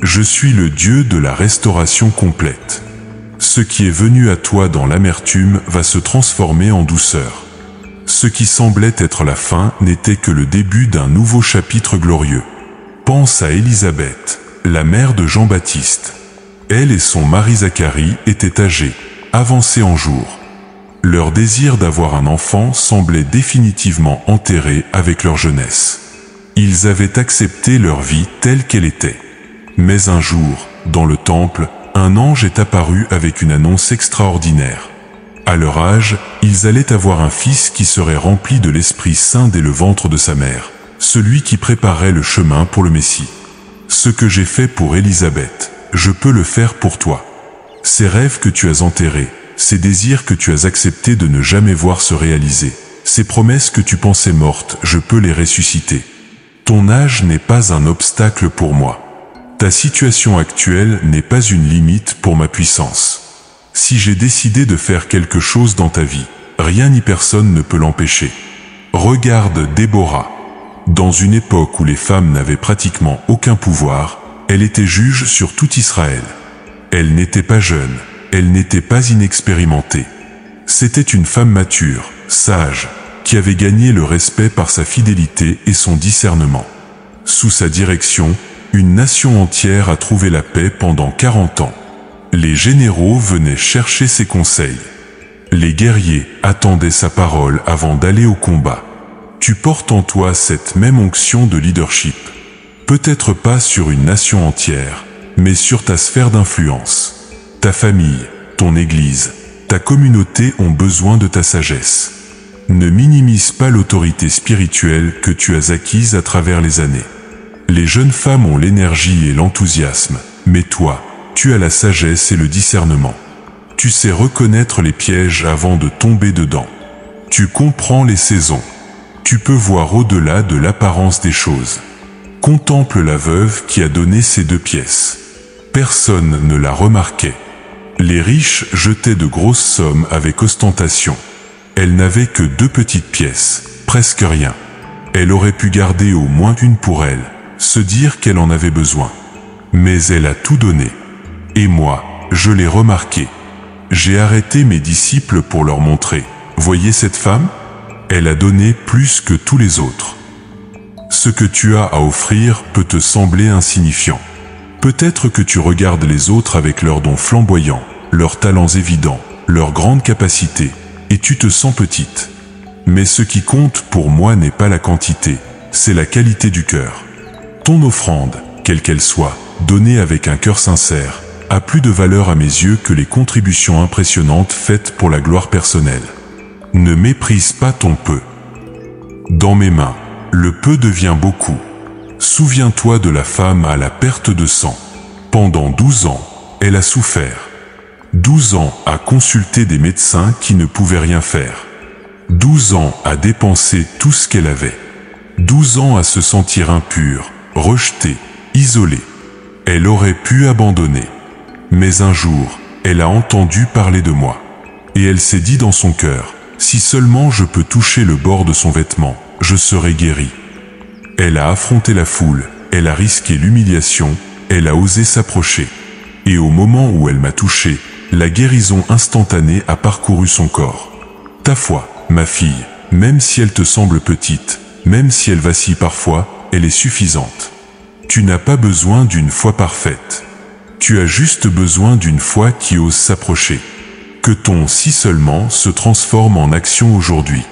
Speaker 1: Je suis le Dieu de la restauration complète. Ce qui est venu à toi dans l'amertume va se transformer en douceur. Ce qui semblait être la fin n'était que le début d'un nouveau chapitre glorieux. Pense à Élisabeth, la mère de Jean-Baptiste. Elle et son mari Zacharie étaient âgés, avancés en jours. Leur désir d'avoir un enfant semblait définitivement enterré avec leur jeunesse. Ils avaient accepté leur vie telle qu'elle était. Mais un jour, dans le temple, un ange est apparu avec une annonce extraordinaire. À leur âge, ils allaient avoir un fils qui serait rempli de l'Esprit Saint dès le ventre de sa mère, celui qui préparait le chemin pour le Messie. Ce que j'ai fait pour Élisabeth, je peux le faire pour toi. Ces rêves que tu as enterrés, ces désirs que tu as acceptés de ne jamais voir se réaliser, ces promesses que tu pensais mortes, je peux les ressusciter. Ton âge n'est pas un obstacle pour moi. Ta situation actuelle n'est pas une limite pour ma puissance. Si j'ai décidé de faire quelque chose dans ta vie, rien ni personne ne peut l'empêcher. Regarde Déborah. Dans une époque où les femmes n'avaient pratiquement aucun pouvoir, elle était juge sur tout Israël. Elle n'était pas jeune, elle n'était pas inexpérimentée. C'était une femme mature, sage, qui avait gagné le respect par sa fidélité et son discernement. Sous sa direction, une nation entière a trouvé la paix pendant 40 ans. Les généraux venaient chercher ses conseils. Les guerriers attendaient sa parole avant d'aller au combat. Tu portes en toi cette même onction de leadership. Peut-être pas sur une nation entière, mais sur ta sphère d'influence. Ta famille, ton église, ta communauté ont besoin de ta sagesse. Ne minimise pas l'autorité spirituelle que tu as acquise à travers les années. Les jeunes femmes ont l'énergie et l'enthousiasme, mais toi, tu as la sagesse et le discernement. Tu sais reconnaître les pièges avant de tomber dedans. Tu comprends les saisons. Tu peux voir au-delà de l'apparence des choses. Contemple la veuve qui a donné ses 2 pièces. Personne ne la remarquait. Les riches jetaient de grosses sommes avec ostentation. Elle n'avait que 2 petites pièces, presque rien. Elle aurait pu garder au moins une pour elle, se dire qu'elle en avait besoin. Mais elle a tout donné. Et moi, je l'ai remarqué. J'ai arrêté mes disciples pour leur montrer. Voyez cette femme ? Elle a donné plus que tous les autres. Ce que tu as à offrir peut te sembler insignifiant. Peut-être que tu regardes les autres avec leurs dons flamboyants, leurs talents évidents, leurs grandes capacités, et tu te sens petite. Mais ce qui compte pour moi n'est pas la quantité, c'est la qualité du cœur. Ton offrande, quelle qu'elle soit, donnée avec un cœur sincère, a plus de valeur à mes yeux que les contributions impressionnantes faites pour la gloire personnelle. Ne méprise pas ton peu. Dans mes mains, le peu devient beaucoup. Souviens-toi de la femme à la perte de sang. Pendant 12 ans, elle a souffert. 12 ans à consulter des médecins qui ne pouvaient rien faire. 12 ans à dépenser tout ce qu'elle avait. 12 ans à se sentir impure, rejetée, isolée. Elle aurait pu abandonner. Mais un jour, elle a entendu parler de moi. Et elle s'est dit dans son cœur, si seulement je peux toucher le bord de son vêtement, je serai guérie. Elle a affronté la foule, elle a risqué l'humiliation, elle a osé s'approcher. Et au moment où elle m'a touché, la guérison instantanée a parcouru son corps. Ta foi, ma fille, même si elle te semble petite, même si elle vacille parfois, elle est suffisante. Tu n'as pas besoin d'une foi parfaite. Tu as juste besoin d'une foi qui ose s'approcher. Que ton si seulement se transforme en action aujourd'hui.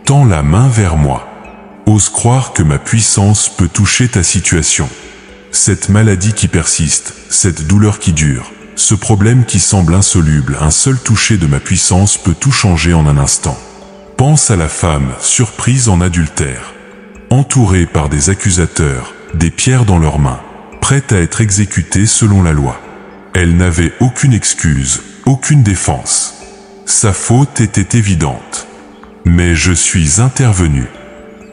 Speaker 1: Tends la main vers moi. Ose croire que ma puissance peut toucher ta situation. Cette maladie qui persiste, cette douleur qui dure, ce problème qui semble insoluble, un seul toucher de ma puissance peut tout changer en un instant. Pense à la femme surprise en adultère, entourée par des accusateurs, des pierres dans leurs mains, prête à être exécutée selon la loi. Elle n'avait aucune excuse, aucune défense. Sa faute était évidente. Mais je suis intervenu.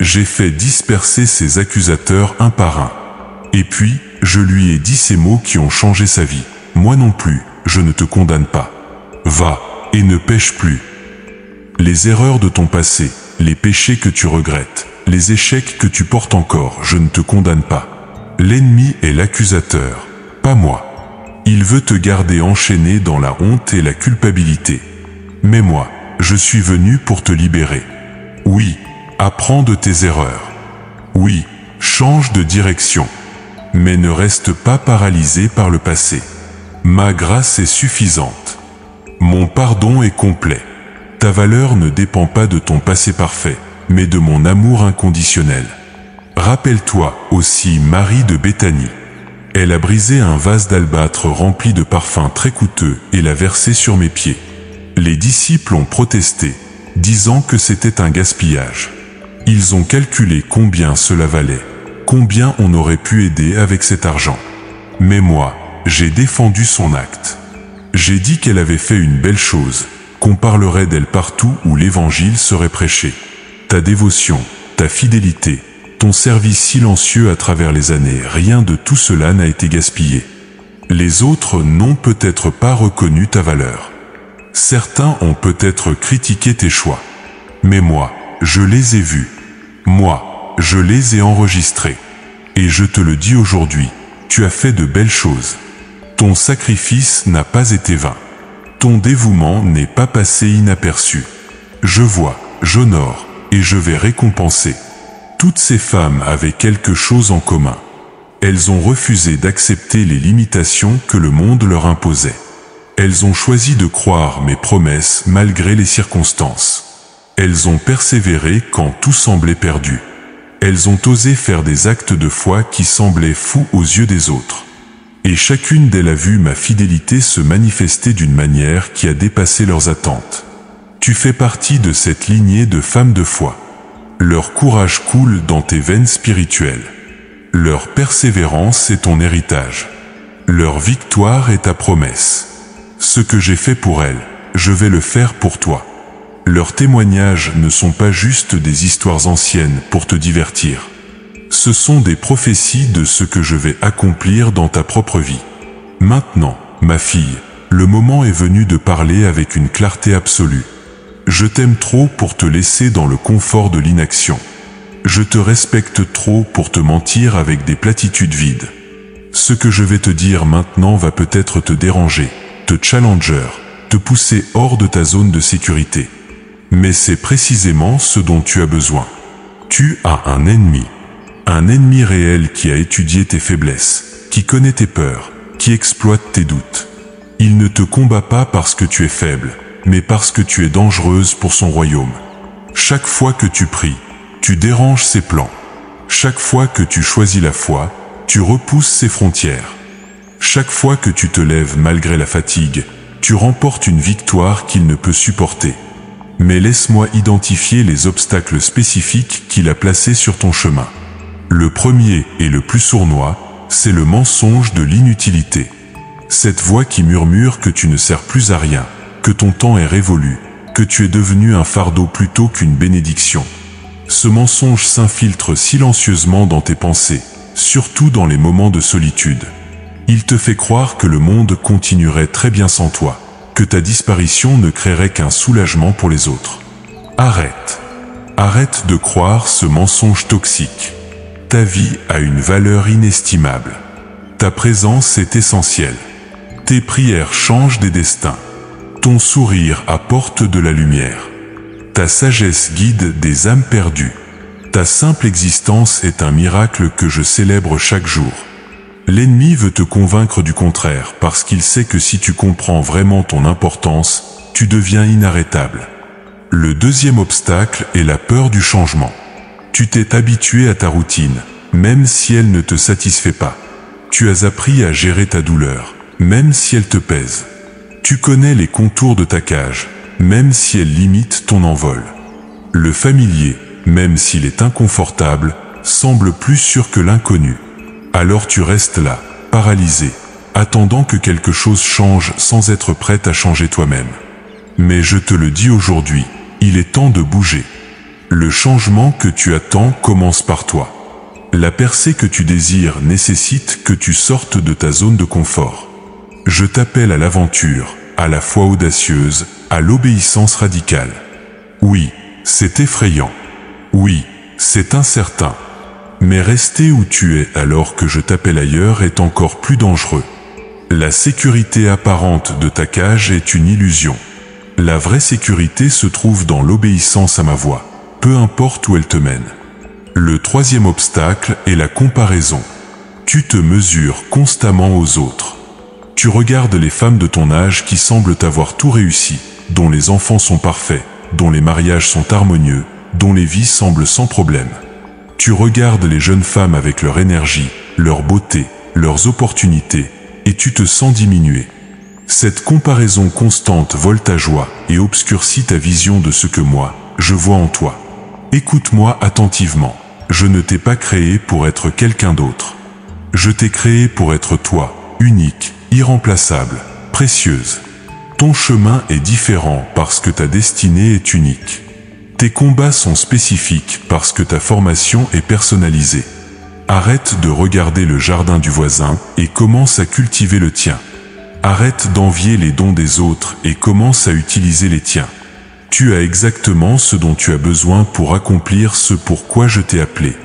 Speaker 1: J'ai fait disperser ses accusateurs un par un. Et puis, je lui ai dit ces mots qui ont changé sa vie. Moi non plus, je ne te condamne pas. Va, et ne pêche plus. Les erreurs de ton passé, les péchés que tu regrettes, les échecs que tu portes encore, je ne te condamne pas. L'ennemi est l'accusateur, pas moi. Il veut te garder enchaîné dans la honte et la culpabilité. Mais moi, je suis venu pour te libérer. Oui, apprends de tes erreurs. Oui, change de direction. Mais ne reste pas paralysé par le passé. Ma grâce est suffisante. Mon pardon est complet. Ta valeur ne dépend pas de ton passé parfait, mais de mon amour inconditionnel. Rappelle-toi aussi Marie de Béthanie. Elle a brisé un vase d'albâtre rempli de parfums très coûteux et l'a versé sur mes pieds. Les disciples ont protesté, disant que c'était un gaspillage. Ils ont calculé combien cela valait, combien on aurait pu aider avec cet argent. Mais moi, j'ai défendu son acte. J'ai dit qu'elle avait fait une belle chose, qu'on parlerait d'elle partout où l'évangile serait prêché. Ta dévotion, ta fidélité, ton service silencieux à travers les années, rien de tout cela n'a été gaspillé. Les autres n'ont peut-être pas reconnu ta valeur. Certains ont peut-être critiqué tes choix. Mais moi, je les ai vus. Moi, je les ai enregistrés. Et je te le dis aujourd'hui, tu as fait de belles choses. Ton sacrifice n'a pas été vain. Ton dévouement n'est pas passé inaperçu. Je vois, j'honore, et je vais récompenser. Toutes ces femmes avaient quelque chose en commun. Elles ont refusé d'accepter les limitations que le monde leur imposait. Elles ont choisi de croire mes promesses malgré les circonstances. Elles ont persévéré quand tout semblait perdu. Elles ont osé faire des actes de foi qui semblaient fous aux yeux des autres. Et chacune d'elles a vu ma fidélité se manifester d'une manière qui a dépassé leurs attentes. Tu fais partie de cette lignée de femmes de foi. Leur courage coule dans tes veines spirituelles. Leur persévérance est ton héritage. Leur victoire est ta promesse. Ce que j'ai fait pour elles, je vais le faire pour toi. Leurs témoignages ne sont pas juste des histoires anciennes pour te divertir. Ce sont des prophéties de ce que je vais accomplir dans ta propre vie. Maintenant, ma fille, le moment est venu de parler avec une clarté absolue. Je t'aime trop pour te laisser dans le confort de l'inaction. Je te respecte trop pour te mentir avec des platitudes vides. Ce que je vais te dire maintenant va peut-être te déranger, te challenger, te pousser hors de ta zone de sécurité. Mais c'est précisément ce dont tu as besoin. Tu as un ennemi réel qui a étudié tes faiblesses, qui connaît tes peurs, qui exploite tes doutes. Il ne te combat pas parce que tu es faible, mais parce que tu es dangereuse pour son royaume. Chaque fois que tu pries, tu déranges ses plans. Chaque fois que tu choisis la foi, tu repousses ses frontières. Chaque fois que tu te lèves malgré la fatigue, tu remportes une victoire qu'il ne peut supporter. Mais laisse-moi identifier les obstacles spécifiques qu'il a placés sur ton chemin. Le premier et le plus sournois, c'est le mensonge de l'inutilité. Cette voix qui murmure que tu ne sers plus à rien, que ton temps est révolu, que tu es devenu un fardeau plutôt qu'une bénédiction. Ce mensonge s'infiltre silencieusement dans tes pensées, surtout dans les moments de solitude. Il te fait croire que le monde continuerait très bien sans toi, que ta disparition ne créerait qu'un soulagement pour les autres. Arrête. Arrête de croire ce mensonge toxique. Ta vie a une valeur inestimable. Ta présence est essentielle. Tes prières changent des destins. Ton sourire apporte de la lumière. Ta sagesse guide des âmes perdues. Ta simple existence est un miracle que je célèbre chaque jour. L'ennemi veut te convaincre du contraire parce qu'il sait que si tu comprends vraiment ton importance, tu deviens inarrêtable. Le deuxième obstacle est la peur du changement. Tu t'es habitué à ta routine, même si elle ne te satisfait pas. Tu as appris à gérer ta douleur, même si elle te pèse. Tu connais les contours de ta cage, même si elle limite ton envol. Le familier, même s'il est inconfortable, semble plus sûr que l'inconnu. Alors tu restes là, paralysé, attendant que quelque chose change sans être prêt à changer toi-même. Mais je te le dis aujourd'hui, il est temps de bouger. Le changement que tu attends commence par toi. La percée que tu désires nécessite que tu sortes de ta zone de confort. Je t'appelle à l'aventure, à la foi audacieuse, à l'obéissance radicale. Oui, c'est effrayant. Oui, c'est incertain. Mais rester où tu es alors que je t'appelle ailleurs est encore plus dangereux. La sécurité apparente de ta cage est une illusion. La vraie sécurité se trouve dans l'obéissance à ma voix. peu importe où elle te mène. Le troisième obstacle est la comparaison. Tu te mesures constamment aux autres. Tu regardes les femmes de ton âge qui semblent avoir tout réussi, dont les enfants sont parfaits, dont les mariages sont harmonieux, dont les vies semblent sans problème. Tu regardes les jeunes femmes avec leur énergie, leur beauté, leurs opportunités, et tu te sens diminué. Cette comparaison constante vole ta joie et obscurcit ta vision de ce que moi, je vois en toi. Écoute-moi attentivement. Je ne t'ai pas créé pour être quelqu'un d'autre. Je t'ai créé pour être toi, unique, irremplaçable, précieuse. Ton chemin est différent parce que ta destinée est unique. Tes combats sont spécifiques parce que ta formation est personnalisée. Arrête de regarder le jardin du voisin et commence à cultiver le tien. Arrête d'envier les dons des autres et commence à utiliser les tiens. Tu as exactement ce dont tu as besoin pour accomplir ce pourquoi je t'ai appelé.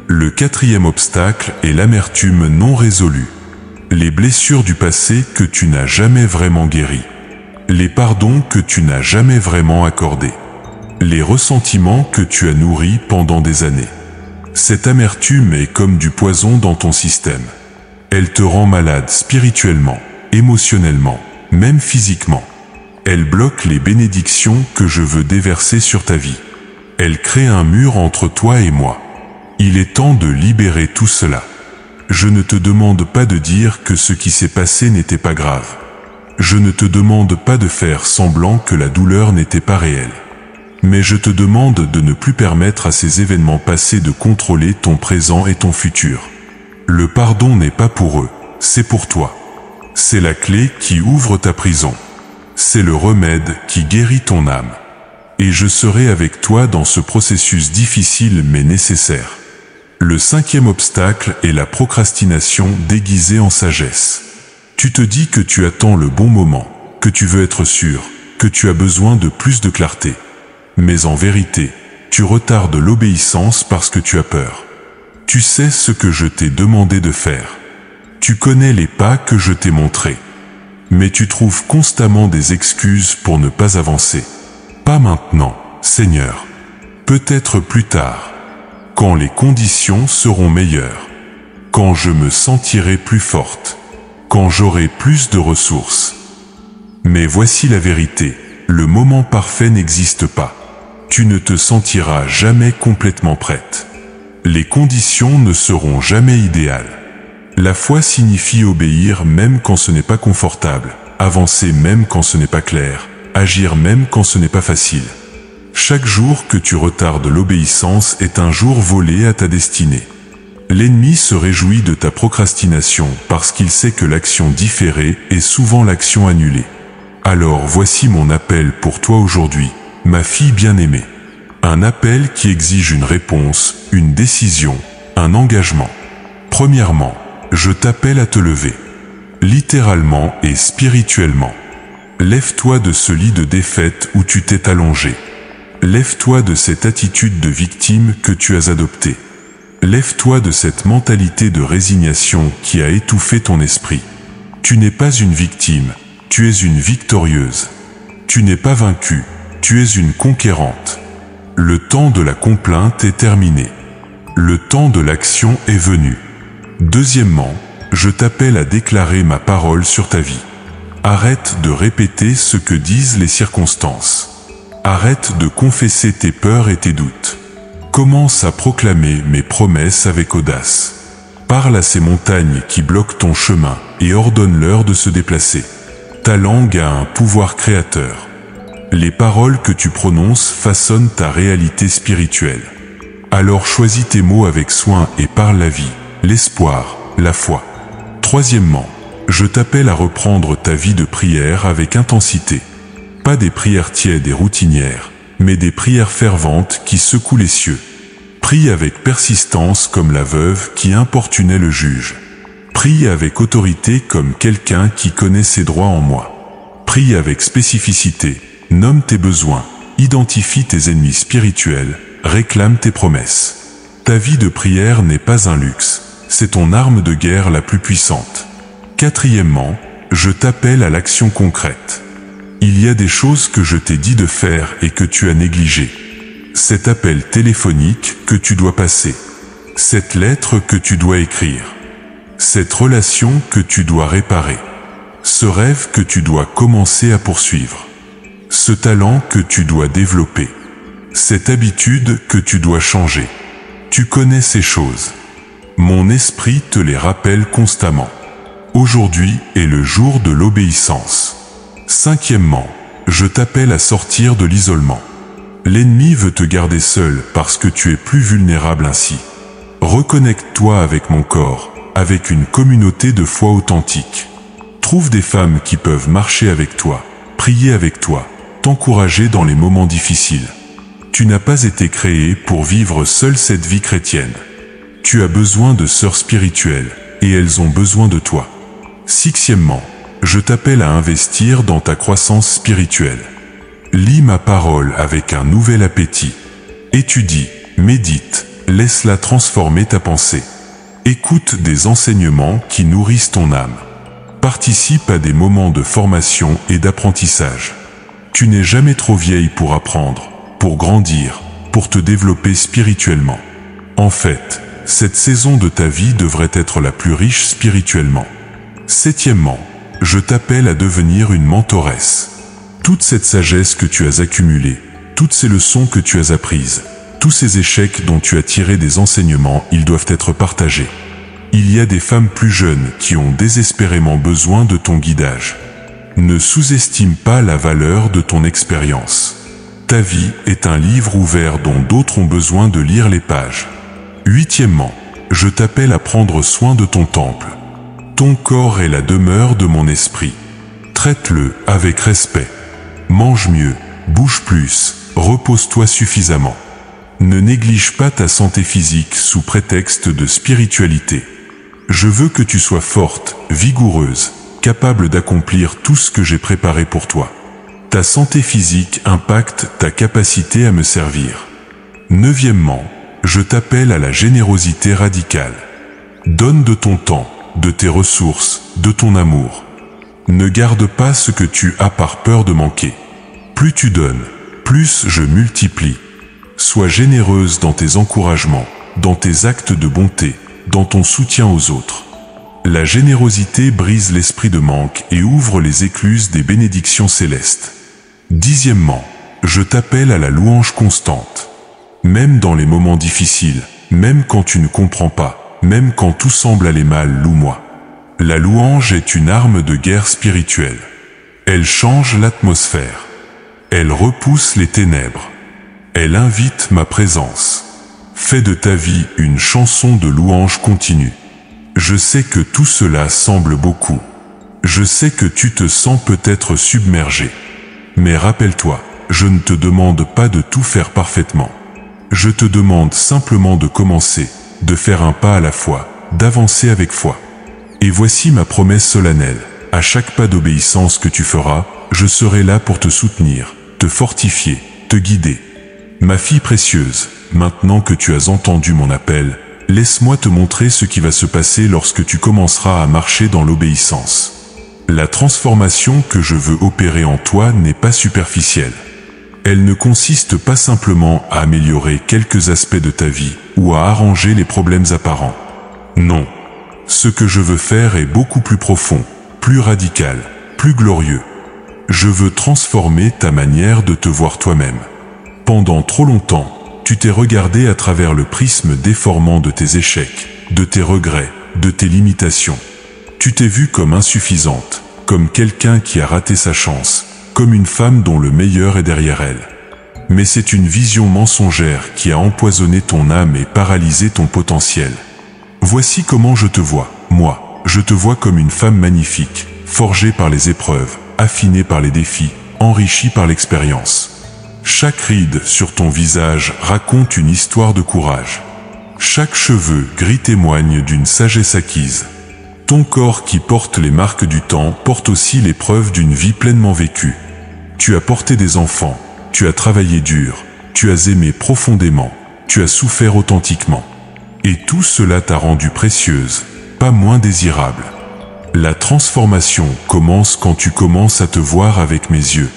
Speaker 1: Le quatrième obstacle est l'amertume non résolue. Les blessures du passé que tu n'as jamais vraiment guéries. Les pardons que tu n'as jamais vraiment accordés. Les ressentiments que tu as nourris pendant des années. Cette amertume est comme du poison dans ton système. Elle te rend malade spirituellement, émotionnellement, même physiquement. Elle bloque les bénédictions que je veux déverser sur ta vie. Elle crée un mur entre toi et moi. Il est temps de libérer tout cela. Je ne te demande pas de dire que ce qui s'est passé n'était pas grave. Je ne te demande pas de faire semblant que la douleur n'était pas réelle. Mais je te demande de ne plus permettre à ces événements passés de contrôler ton présent et ton futur. Le pardon n'est pas pour eux, c'est pour toi. C'est la clé qui ouvre ta prison. C'est le remède qui guérit ton âme. Et je serai avec toi dans ce processus difficile mais nécessaire. Le cinquième obstacle est la procrastination déguisée en sagesse. Tu te dis que tu attends le bon moment, que tu veux être sûr, que tu as besoin de plus de clarté. Mais en vérité, tu retardes l'obéissance parce que tu as peur. Tu sais ce que je t'ai demandé de faire. Tu connais les pas que je t'ai montrés. Mais tu trouves constamment des excuses pour ne pas avancer. Pas maintenant, Seigneur. Peut-être plus tard. Quand les conditions seront meilleures. Quand je me sentirai plus forte. Quand j'aurai plus de ressources. Mais voici la vérité, le moment parfait n'existe pas. Tu ne te sentiras jamais complètement prête. Les conditions ne seront jamais idéales. La foi signifie obéir même quand ce n'est pas confortable, avancer même quand ce n'est pas clair, agir même quand ce n'est pas facile. Chaque jour que tu retardes l'obéissance est un jour volé à ta destinée. L'ennemi se réjouit de ta procrastination parce qu'il sait que l'action différée est souvent l'action annulée. Alors voici mon appel pour toi aujourd'hui, ma fille bien-aimée. Un appel qui exige une réponse, une décision, un engagement. Premièrement, je t'appelle à te lever. Littéralement et spirituellement. Lève-toi de ce lit de défaite où tu t'es allongé. Lève-toi de cette attitude de victime que tu as adoptée. Lève-toi de cette mentalité de résignation qui a étouffé ton esprit. Tu n'es pas une victime, tu es une victorieuse. Tu n'es pas vaincue, tu es une conquérante. Le temps de la complainte est terminé. Le temps de l'action est venu. Deuxièmement, je t'appelle à déclarer ma parole sur ta vie. Arrête de répéter ce que disent les circonstances. Arrête de confesser tes peurs et tes doutes. Commence à proclamer mes promesses avec audace. Parle à ces montagnes qui bloquent ton chemin et ordonne-leur de se déplacer. Ta langue a un pouvoir créateur. Les paroles que tu prononces façonnent ta réalité spirituelle. Alors choisis tes mots avec soin et parle la vie, l'espoir, la foi. Troisièmement, je t'appelle à reprendre ta vie de prière avec intensité. Pas des prières tièdes et routinières, mais des prières ferventes qui secouent les cieux. Prie avec persistance comme la veuve qui importunait le juge. Prie avec autorité comme quelqu'un qui connaît ses droits en moi. Prie avec spécificité, nomme tes besoins, identifie tes ennemis spirituels, réclame tes promesses. Ta vie de prière n'est pas un luxe, c'est ton arme de guerre la plus puissante. Quatrièmement, je t'appelle à l'action concrète. Il y a des choses que je t'ai dit de faire et que tu as négligées. cet appel téléphonique que tu dois passer, cette lettre que tu dois écrire, cette relation que tu dois réparer, ce rêve que tu dois commencer à poursuivre, ce talent que tu dois développer, cette habitude que tu dois changer. Tu connais ces choses. Mon esprit te les rappelle constamment. Aujourd'hui est le jour de l'obéissance. Cinquièmement, je t'appelle à sortir de l'isolement. L'ennemi veut te garder seul parce que tu es plus vulnérable ainsi. Reconnecte-toi avec mon corps, avec une communauté de foi authentique. Trouve des femmes qui peuvent marcher avec toi, prier avec toi, t'encourager dans les moments difficiles. Tu n'as pas été créé pour vivre seule cette vie chrétienne. Tu as besoin de sœurs spirituelles, et elles ont besoin de toi. Sixièmement, je t'appelle à investir dans ta croissance spirituelle. Lis ma parole avec un nouvel appétit. Étudie, médite, laisse-la transformer ta pensée. Écoute des enseignements qui nourrissent ton âme. Participe à des moments de formation et d'apprentissage. Tu n'es jamais trop vieille pour apprendre, pour grandir, pour te développer spirituellement. En fait, cette saison de ta vie devrait être la plus riche spirituellement. Septièmement, je t'appelle à devenir une mentoresse. Toute cette sagesse que tu as accumulée, toutes ces leçons que tu as apprises, tous ces échecs dont tu as tiré des enseignements, ils doivent être partagés. Il y a des femmes plus jeunes qui ont désespérément besoin de ton guidage. Ne sous-estime pas la valeur de ton expérience. Ta vie est un livre ouvert dont d'autres ont besoin de lire les pages. Huitièmement, je t'appelle à prendre soin de ton temple. Ton corps est la demeure de mon esprit. Traite-le avec respect. Mange mieux, bouge plus, repose-toi suffisamment. Ne néglige pas ta santé physique sous prétexte de spiritualité. Je veux que tu sois forte, vigoureuse, capable d'accomplir tout ce que j'ai préparé pour toi. Ta santé physique impacte ta capacité à me servir. Neuvièmement, je t'appelle à la générosité radicale. Donne de ton temps, de tes ressources, de ton amour. Ne garde pas ce que tu as par peur de manquer. Plus tu donnes, plus je multiplie. Sois généreuse dans tes encouragements, dans tes actes de bonté, dans ton soutien aux autres. La générosité brise l'esprit de manque et ouvre les écluses des bénédictions célestes. Dixièmement, je t'appelle à la louange constante. Même dans les moments difficiles, même quand tu ne comprends pas, même quand tout semble aller mal, loue-moi. La louange est une arme de guerre spirituelle. Elle change l'atmosphère. Elle repousse les ténèbres. Elle invite ma présence. Fais de ta vie une chanson de louange continue. Je sais que tout cela semble beaucoup. Je sais que tu te sens peut-être submergé. Mais rappelle-toi, je ne te demande pas de tout faire parfaitement. Je te demande simplement de commencer, de faire un pas à la fois, d'avancer avec foi. Et voici ma promesse solennelle. À chaque pas d'obéissance que tu feras, je serai là pour te soutenir, te fortifier, te guider. Ma fille précieuse, maintenant que tu as entendu mon appel, laisse-moi te montrer ce qui va se passer lorsque tu commenceras à marcher dans l'obéissance. La transformation que je veux opérer en toi n'est pas superficielle. Elle ne consiste pas simplement à améliorer quelques aspects de ta vie ou à arranger les problèmes apparents. Non. Ce que je veux faire est beaucoup plus profond, plus radical, plus glorieux. Je veux transformer ta manière de te voir toi-même. Pendant trop longtemps, tu t'es regardé à travers le prisme déformant de tes échecs, de tes regrets, de tes limitations. Tu t'es vue comme insuffisante, comme quelqu'un qui a raté sa chance, comme une femme dont le meilleur est derrière elle. Mais c'est une vision mensongère qui a empoisonné ton âme et paralysé ton potentiel. Voici comment je te vois, moi. Je te vois comme une femme magnifique, forgée par les épreuves, affinée par les défis, enrichie par l'expérience. Chaque ride sur ton visage raconte une histoire de courage. Chaque cheveu gris témoigne d'une sagesse acquise. Ton corps qui porte les marques du temps porte aussi les preuves d'une vie pleinement vécue. Tu as porté des enfants, tu as travaillé dur, tu as aimé profondément, tu as souffert authentiquement. Et tout cela t'a rendue précieuse, pas moins désirable. La transformation commence quand tu commences à te voir avec mes yeux.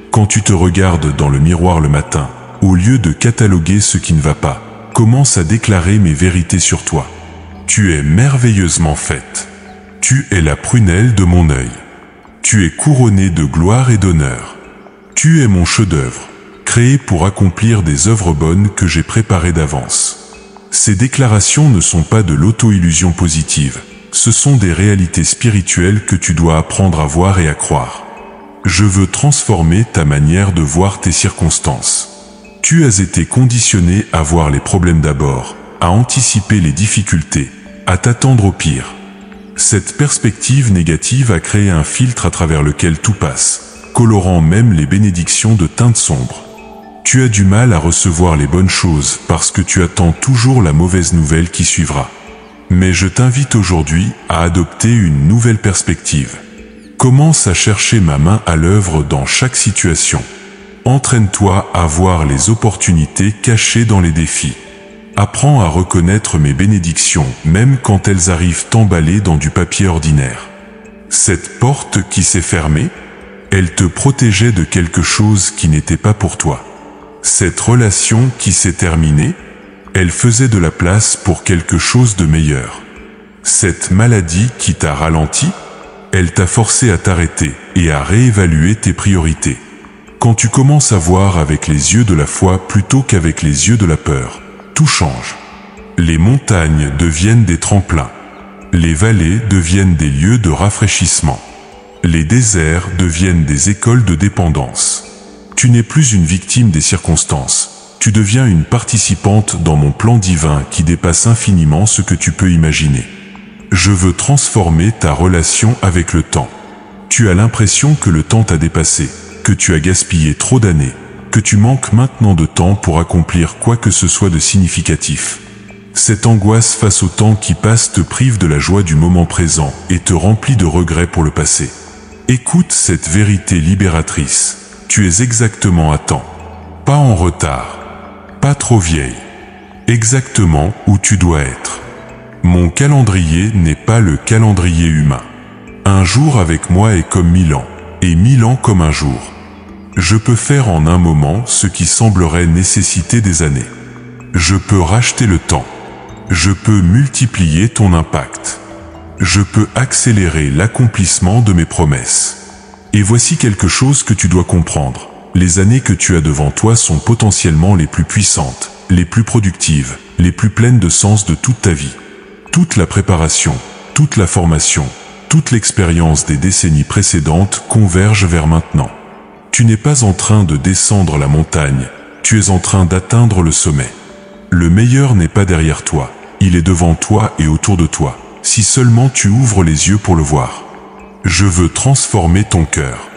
Speaker 1: Quand tu te regardes dans le miroir le matin, au lieu de cataloguer ce qui ne va pas, commence à déclarer mes vérités sur toi. Tu es merveilleusement faite. Tu es la prunelle de mon œil. Tu es couronnée de gloire et d'honneur. Tu es mon chef-d'œuvre, créé pour accomplir des œuvres bonnes que j'ai préparées d'avance. Ces déclarations ne sont pas de l'auto-illusion positive, ce sont des réalités spirituelles que tu dois apprendre à voir et à croire. Je veux transformer ta manière de voir tes circonstances. Tu as été conditionné à voir les problèmes d'abord, à anticiper les difficultés, à t'attendre au pire. Cette perspective négative a créé un filtre à travers lequel tout passe, colorant même les bénédictions de teintes sombres. Tu as du mal à recevoir les bonnes choses parce que tu attends toujours la mauvaise nouvelle qui suivra. Mais je t'invite aujourd'hui à adopter une nouvelle perspective. Commence à chercher ma main à l'œuvre dans chaque situation. Entraîne-toi à voir les opportunités cachées dans les défis. Apprends à reconnaître mes bénédictions même quand elles arrivent emballées dans du papier ordinaire. Cette porte qui s'est fermée, elle te protégeait de quelque chose qui n'était pas pour toi. Cette relation qui s'est terminée, elle faisait de la place pour quelque chose de meilleur. Cette maladie qui t'a ralenti, elle t'a forcé à t'arrêter et à réévaluer tes priorités. Quand tu commences à voir avec les yeux de la foi plutôt qu'avec les yeux de la peur, tout change. Les montagnes deviennent des tremplins. Les vallées deviennent des lieux de rafraîchissement. Les déserts deviennent des écoles de dépendance. Tu n'es plus une victime des circonstances. Tu deviens une participante dans mon plan divin qui dépasse infiniment ce que tu peux imaginer. Je veux transformer ta relation avec le temps. Tu as l'impression que le temps t'a dépassé, que tu as gaspillé trop d'années, que tu manques maintenant de temps pour accomplir quoi que ce soit de significatif. Cette angoisse face au temps qui passe te prive de la joie du moment présent et te remplit de regrets pour le passé. Écoute cette vérité libératrice. Tu es exactement à temps. Pas en retard. Pas trop vieille. Exactement où tu dois être. Mon calendrier n'est pas le calendrier humain. Un jour avec moi est comme 1000 ans, et 1000 ans comme un jour. Je peux faire en un moment ce qui semblerait nécessiter des années. Je peux racheter le temps. Je peux multiplier ton impact. Je peux accélérer l'accomplissement de mes promesses. Et voici quelque chose que tu dois comprendre. Les années que tu as devant toi sont potentiellement les plus puissantes, les plus productives, les plus pleines de sens de toute ta vie. Toute la préparation, toute la formation, toute l'expérience des décennies précédentes convergent vers maintenant. Tu n'es pas en train de descendre la montagne, tu es en train d'atteindre le sommet. Le meilleur n'est pas derrière toi, il est devant toi et autour de toi, si seulement tu ouvres les yeux pour le voir. Je veux transformer ton cœur.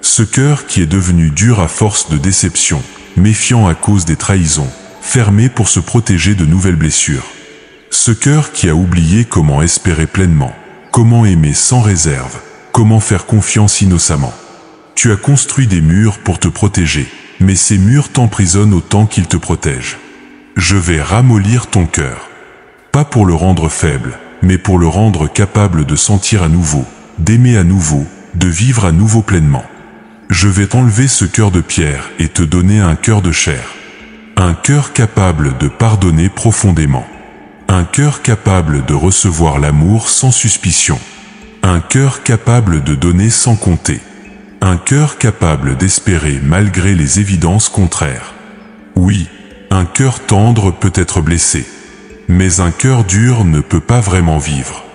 Speaker 1: Ce cœur qui est devenu dur à force de déception, méfiant à cause des trahisons, fermé pour se protéger de nouvelles blessures. Ce cœur qui a oublié comment espérer pleinement, comment aimer sans réserve, comment faire confiance innocemment. Tu as construit des murs pour te protéger, mais ces murs t'emprisonnent autant qu'ils te protègent. Je vais ramollir ton cœur. Pas pour le rendre faible, mais pour le rendre capable de sentir à nouveau, d'aimer à nouveau, de vivre à nouveau pleinement. Je vais t'enlever ce cœur de pierre et te donner un cœur de chair. Un cœur capable de pardonner profondément. Un cœur capable de recevoir l'amour sans suspicion. Un cœur capable de donner sans compter. Un cœur capable d'espérer malgré les évidences contraires. Oui, un cœur tendre peut être blessé. Mais un cœur dur ne peut pas vraiment vivre.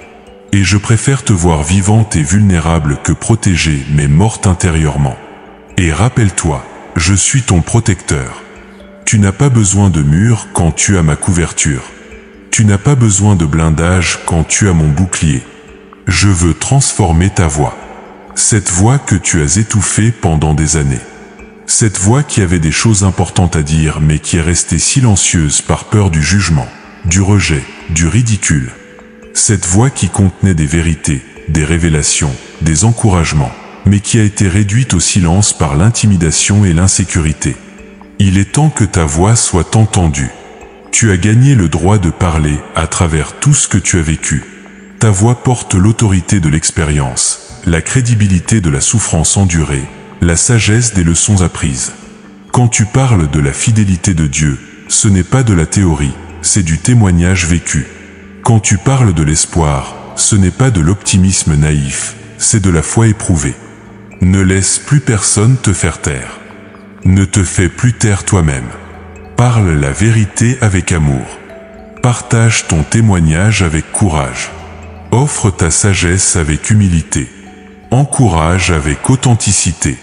Speaker 1: Et je préfère te voir vivante et vulnérable que protégée mais morte intérieurement. Et rappelle-toi, je suis ton protecteur. Tu n'as pas besoin de mur quand tu as ma couverture. Tu n'as pas besoin de blindage quand tu as mon bouclier. Je veux transformer ta voix. Cette voix que tu as étouffée pendant des années. Cette voix qui avait des choses importantes à dire mais qui est restée silencieuse par peur du jugement, du rejet, du ridicule. Cette voix qui contenait des vérités, des révélations, des encouragements, mais qui a été réduite au silence par l'intimidation et l'insécurité. Il est temps que ta voix soit entendue. Tu as gagné le droit de parler à travers tout ce que tu as vécu. Ta voix porte l'autorité de l'expérience, la crédibilité de la souffrance endurée, la sagesse des leçons apprises. Quand tu parles de la fidélité de Dieu, ce n'est pas de la théorie, c'est du témoignage vécu. Quand tu parles de l'espoir, ce n'est pas de l'optimisme naïf, c'est de la foi éprouvée. Ne laisse plus personne te faire taire. Ne te fais plus taire toi-même. Parle la vérité avec amour. Partage ton témoignage avec courage. Offre ta sagesse avec humilité. Encourage avec authenticité.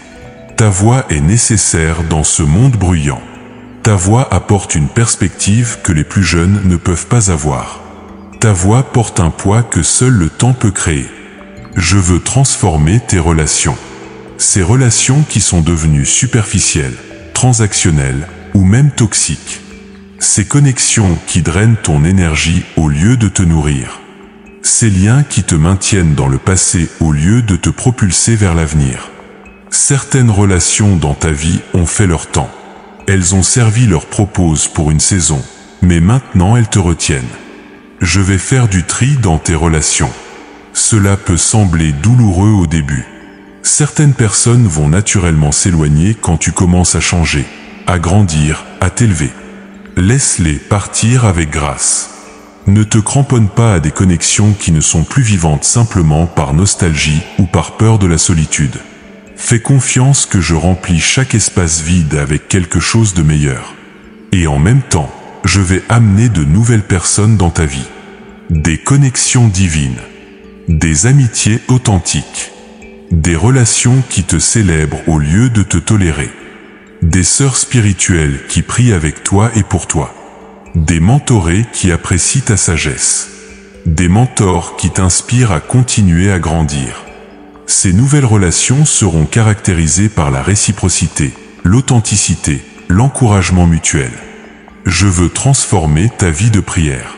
Speaker 1: Ta voix est nécessaire dans ce monde bruyant. Ta voix apporte une perspective que les plus jeunes ne peuvent pas avoir. Ta voix porte un poids que seul le temps peut créer. Je veux transformer tes relations. Ces relations qui sont devenues superficielles, transactionnelles ou même toxiques. Ces connexions qui drainent ton énergie au lieu de te nourrir. Ces liens qui te maintiennent dans le passé au lieu de te propulser vers l'avenir. Certaines relations dans ta vie ont fait leur temps. Elles ont servi leur propose pour une saison, mais maintenant elles te retiennent. Je vais faire du tri dans tes relations. Cela peut sembler douloureux au début. Certaines personnes vont naturellement s'éloigner quand tu commences à changer, à grandir, à t'élever. Laisse-les partir avec grâce. Ne te cramponne pas à des connexions qui ne sont plus vivantes simplement par nostalgie ou par peur de la solitude. Fais confiance que je remplis chaque espace vide avec quelque chose de meilleur. Et en même temps, je vais amener de nouvelles personnes dans ta vie. Des connexions divines. Des amitiés authentiques. Des relations qui te célèbrent au lieu de te tolérer. Des sœurs spirituelles qui prient avec toi et pour toi. Des mentorés qui apprécient ta sagesse. Des mentors qui t'inspirent à continuer à grandir. Ces nouvelles relations seront caractérisées par la réciprocité, l'authenticité, l'encouragement mutuel. Je veux transformer ta vie de prière.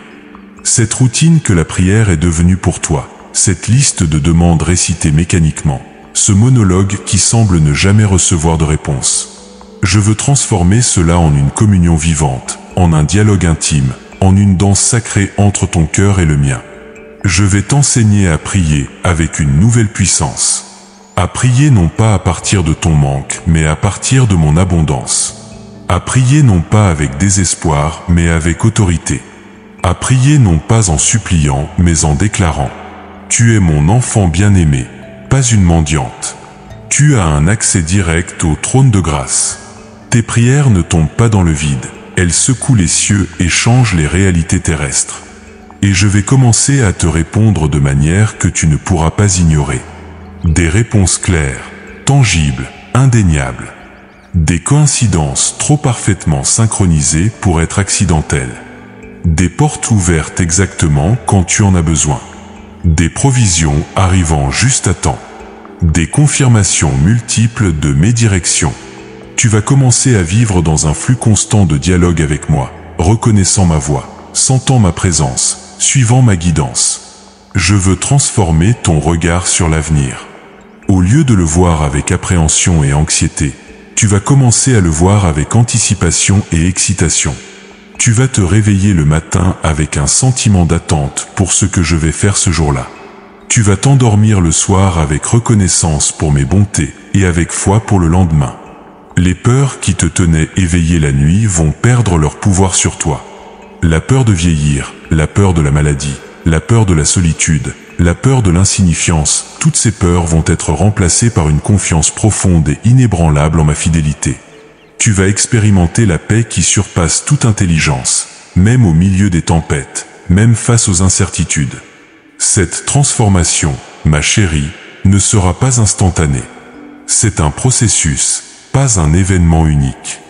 Speaker 1: Cette routine que la prière est devenue pour toi, cette liste de demandes récitées mécaniquement, ce monologue qui semble ne jamais recevoir de réponse. Je veux transformer cela en une communion vivante, en un dialogue intime, en une danse sacrée entre ton cœur et le mien. Je vais t'enseigner à prier avec une nouvelle puissance. À prier non pas à partir de ton manque, mais à partir de mon abondance. À prier non pas avec désespoir, mais avec autorité. À prier non pas en suppliant, mais en déclarant. Tu es mon enfant bien-aimé, pas une mendiante. Tu as un accès direct au trône de grâce. Tes prières ne tombent pas dans le vide, elles secouent les cieux et changent les réalités terrestres. Et je vais commencer à te répondre de manière que tu ne pourras pas ignorer. Des réponses claires, tangibles, indéniables. Des coïncidences trop parfaitement synchronisées pour être accidentelles. Des portes ouvertes exactement quand tu en as besoin. Des provisions arrivant juste à temps. Des confirmations multiples de mes directions. Tu vas commencer à vivre dans un flux constant de dialogue avec moi, reconnaissant ma voix, sentant ma présence, suivant ma guidance. Je veux transformer ton regard sur l'avenir. Au lieu de le voir avec appréhension et anxiété, tu vas commencer à le voir avec anticipation et excitation. Tu vas te réveiller le matin avec un sentiment d'attente pour ce que je vais faire ce jour-là. Tu vas t'endormir le soir avec reconnaissance pour mes bontés et avec foi pour le lendemain. Les peurs qui te tenaient éveillé la nuit vont perdre leur pouvoir sur toi. La peur de vieillir, la peur de la maladie, la peur de la solitude, la peur de l'insignifiance, toutes ces peurs vont être remplacées par une confiance profonde et inébranlable en ma fidélité. Tu vas expérimenter la paix qui surpasse toute intelligence, même au milieu des tempêtes, même face aux incertitudes. Cette transformation, ma chérie, ne sera pas instantanée. C'est un processus, pas un événement unique.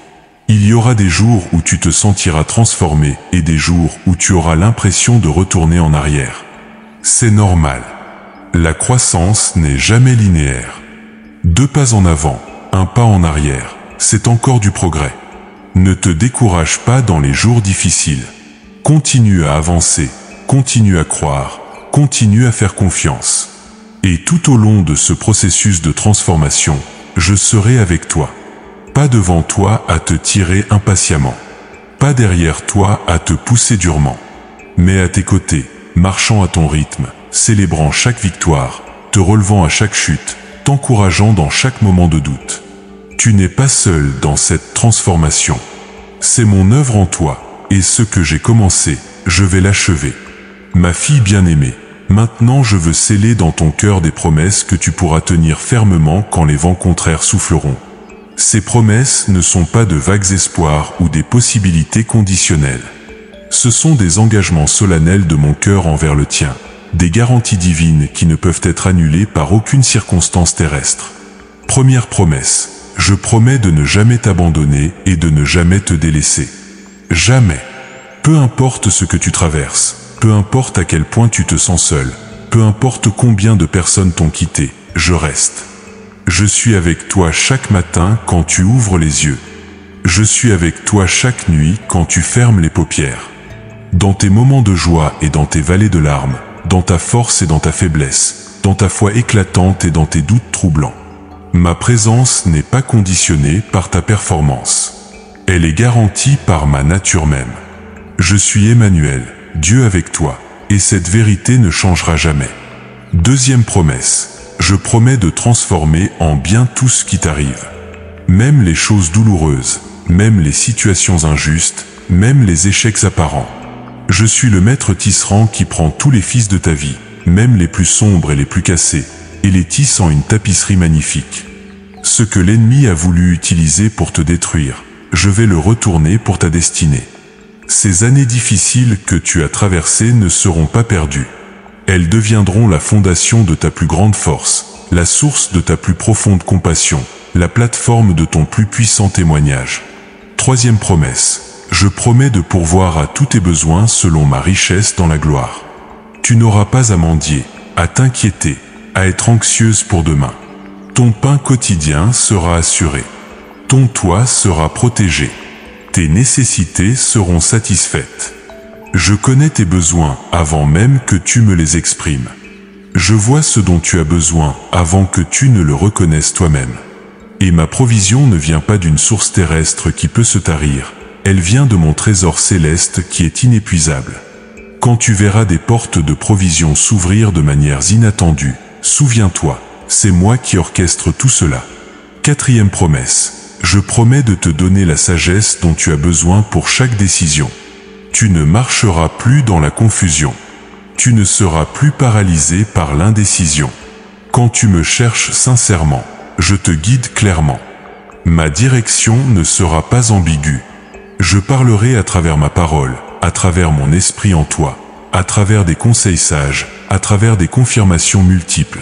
Speaker 1: Il y aura des jours où tu te sentiras transformé et des jours où tu auras l'impression de retourner en arrière. C'est normal. La croissance n'est jamais linéaire. 2 pas en avant, 1 pas en arrière, c'est encore du progrès. Ne te décourage pas dans les jours difficiles. Continue à avancer, continue à croire, continue à faire confiance. Et tout au long de ce processus de transformation, je serai avec toi. Pas devant toi à te tirer impatiemment. Pas derrière toi à te pousser durement. Mais à tes côtés, marchant à ton rythme, célébrant chaque victoire, te relevant à chaque chute, t'encourageant dans chaque moment de doute. Tu n'es pas seul dans cette transformation. C'est mon œuvre en toi, et ce que j'ai commencé, je vais l'achever. Ma fille bien-aimée, maintenant je veux sceller dans ton cœur des promesses que tu pourras tenir fermement quand les vents contraires souffleront. Ces promesses ne sont pas de vagues espoirs ou des possibilités conditionnelles. Ce sont des engagements solennels de mon cœur envers le tien, des garanties divines qui ne peuvent être annulées par aucune circonstance terrestre. Première promesse, je promets de ne jamais t'abandonner et de ne jamais te délaisser. Jamais. Peu importe ce que tu traverses, peu importe à quel point tu te sens seul, peu importe combien de personnes t'ont quitté, je reste. Je suis avec toi chaque matin quand tu ouvres les yeux. Je suis avec toi chaque nuit quand tu fermes les paupières. Dans tes moments de joie et dans tes vallées de larmes, dans ta force et dans ta faiblesse, dans ta foi éclatante et dans tes doutes troublants. Ma présence n'est pas conditionnée par ta performance. Elle est garantie par ma nature même. Je suis Emmanuel, Dieu avec toi, et cette vérité ne changera jamais. Deuxième promesse. Je promets de transformer en bien tout ce qui t'arrive. Même les choses douloureuses, même les situations injustes, même les échecs apparents. Je suis le maître tisserand qui prend tous les fils de ta vie, même les plus sombres et les plus cassés, et les tisse en une tapisserie magnifique. Ce que l'ennemi a voulu utiliser pour te détruire, je vais le retourner pour ta destinée. Ces années difficiles que tu as traversées ne seront pas perdues. Elles deviendront la fondation de ta plus grande force, la source de ta plus profonde compassion, la plateforme de ton plus puissant témoignage. Troisième promesse, je promets de pourvoir à tous tes besoins selon ma richesse dans la gloire. Tu n'auras pas à mendier, à t'inquiéter, à être anxieuse pour demain. Ton pain quotidien sera assuré. Ton toit sera protégé. Tes nécessités seront satisfaites. Je connais tes besoins avant même que tu me les exprimes. Je vois ce dont tu as besoin avant que tu ne le reconnaisses toi-même. Et ma provision ne vient pas d'une source terrestre qui peut se tarir, elle vient de mon trésor céleste qui est inépuisable. Quand tu verras des portes de provision s'ouvrir de manières inattendues, souviens-toi, c'est moi qui orchestre tout cela. Quatrième promesse, je promets de te donner la sagesse dont tu as besoin pour chaque décision. Tu ne marcheras plus dans la confusion. Tu ne seras plus paralysé par l'indécision. Quand tu me cherches sincèrement, je te guide clairement. Ma direction ne sera pas ambiguë. Je parlerai à travers ma parole, à travers mon esprit en toi, à travers des conseils sages, à travers des confirmations multiples.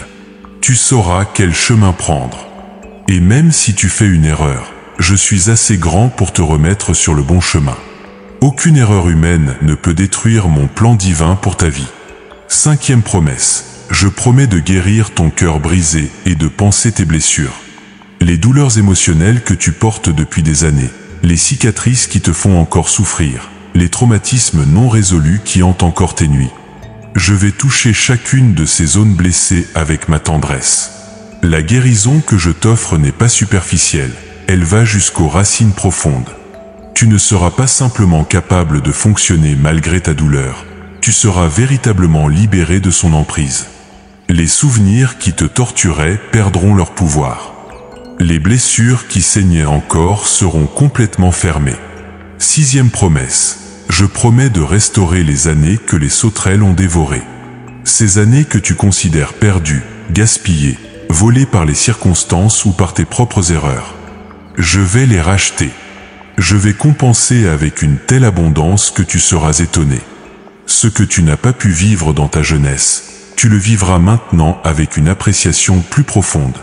Speaker 1: Tu sauras quel chemin prendre. Et même si tu fais une erreur, je suis assez grand pour te remettre sur le bon chemin. Aucune erreur humaine ne peut détruire mon plan divin pour ta vie. Cinquième promesse, je promets de guérir ton cœur brisé et de panser tes blessures. Les douleurs émotionnelles que tu portes depuis des années, les cicatrices qui te font encore souffrir, les traumatismes non résolus qui hantent encore tes nuits. Je vais toucher chacune de ces zones blessées avec ma tendresse. La guérison que je t'offre n'est pas superficielle, elle va jusqu'aux racines profondes. Tu ne seras pas simplement capable de fonctionner malgré ta douleur, tu seras véritablement libéré de son emprise. Les souvenirs qui te torturaient perdront leur pouvoir. Les blessures qui saignaient encore seront complètement fermées. Sixième promesse, je promets de restaurer les années que les sauterelles ont dévorées. Ces années que tu considères perdues, gaspillées, volées par les circonstances ou par tes propres erreurs. Je vais les racheter. Je vais compenser avec une telle abondance que tu seras étonné. Ce que tu n'as pas pu vivre dans ta jeunesse, tu le vivras maintenant avec une appréciation plus profonde.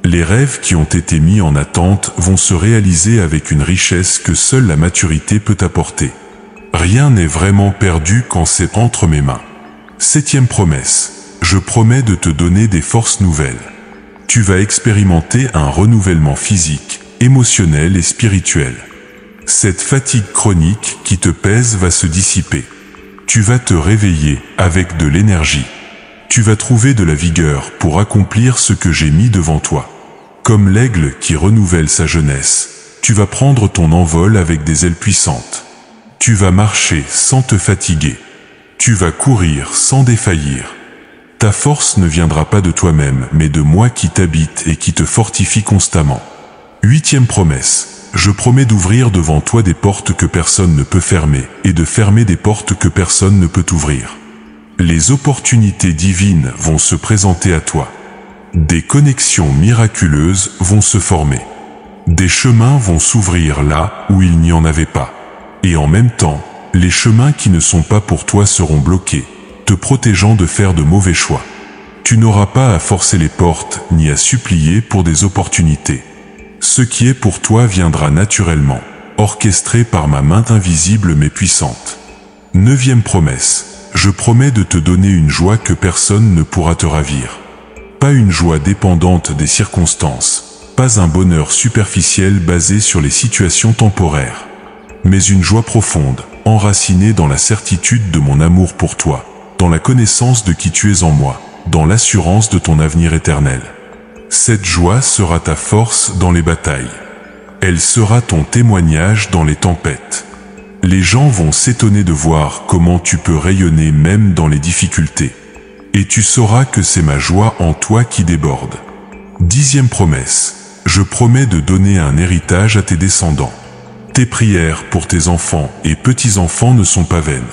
Speaker 1: Les rêves qui ont été mis en attente vont se réaliser avec une richesse que seule la maturité peut apporter. Rien n'est vraiment perdu quand c'est entre mes mains. Septième promesse, je promets de te donner des forces nouvelles. Tu vas expérimenter un renouvellement physique, émotionnel et spirituel. Cette fatigue chronique qui te pèse va se dissiper. Tu vas te réveiller avec de l'énergie. Tu vas trouver de la vigueur pour accomplir ce que j'ai mis devant toi. Comme l'aigle qui renouvelle sa jeunesse, tu vas prendre ton envol avec des ailes puissantes. Tu vas marcher sans te fatiguer. Tu vas courir sans défaillir. Ta force ne viendra pas de toi-même, mais de moi qui t'habite et qui te fortifie constamment. 8e promesse. Je promets d'ouvrir devant toi des portes que personne ne peut fermer, et de fermer des portes que personne ne peut ouvrir. Les opportunités divines vont se présenter à toi. Des connexions miraculeuses vont se former. Des chemins vont s'ouvrir là où il n'y en avait pas. Et en même temps, les chemins qui ne sont pas pour toi seront bloqués, te protégeant de faire de mauvais choix. Tu n'auras pas à forcer les portes ni à supplier pour des opportunités. Ce qui est pour toi viendra naturellement, orchestré par ma main invisible mais puissante. 9e promesse. Je promets de te donner une joie que personne ne pourra te ravir. Pas une joie dépendante des circonstances, pas un bonheur superficiel basé sur les situations temporaires, mais une joie profonde, enracinée dans la certitude de mon amour pour toi, dans la connaissance de qui tu es en moi, dans l'assurance de ton avenir éternel. Cette joie sera ta force dans les batailles. Elle sera ton témoignage dans les tempêtes. Les gens vont s'étonner de voir comment tu peux rayonner même dans les difficultés. Et tu sauras que c'est ma joie en toi qui déborde. 10e promesse. Je promets de donner un héritage à tes descendants. Tes prières pour tes enfants et petits-enfants ne sont pas vaines.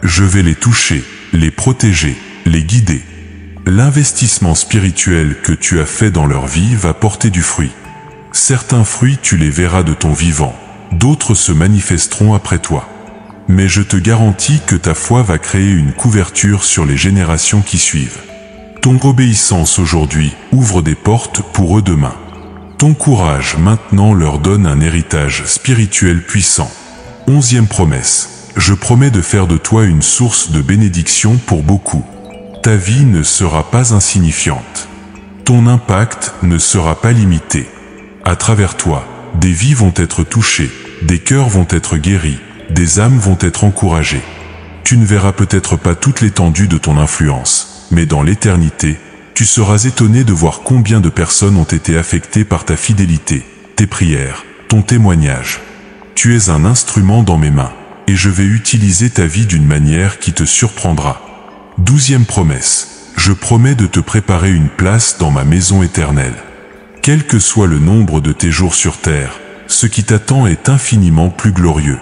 Speaker 1: Je vais les toucher, les protéger, les guider. L'investissement spirituel que tu as fait dans leur vie va porter du fruit. Certains fruits tu les verras de ton vivant, d'autres se manifesteront après toi. Mais je te garantis que ta foi va créer une couverture sur les générations qui suivent. Ton obéissance aujourd'hui ouvre des portes pour eux demain. Ton courage maintenant leur donne un héritage spirituel puissant. 11e promesse. Je promets de faire de toi une source de bénédiction pour beaucoup. Ta vie ne sera pas insignifiante. Ton impact ne sera pas limité. À travers toi, des vies vont être touchées, des cœurs vont être guéris, des âmes vont être encouragées. Tu ne verras peut-être pas toute l'étendue de ton influence, mais dans l'éternité, tu seras étonné de voir combien de personnes ont été affectées par ta fidélité, tes prières, ton témoignage. Tu es un instrument dans mes mains, et je vais utiliser ta vie d'une manière qui te surprendra. 12e promesse. Je promets de te préparer une place dans ma maison éternelle. Quel que soit le nombre de tes jours sur terre, ce qui t'attend est infiniment plus glorieux.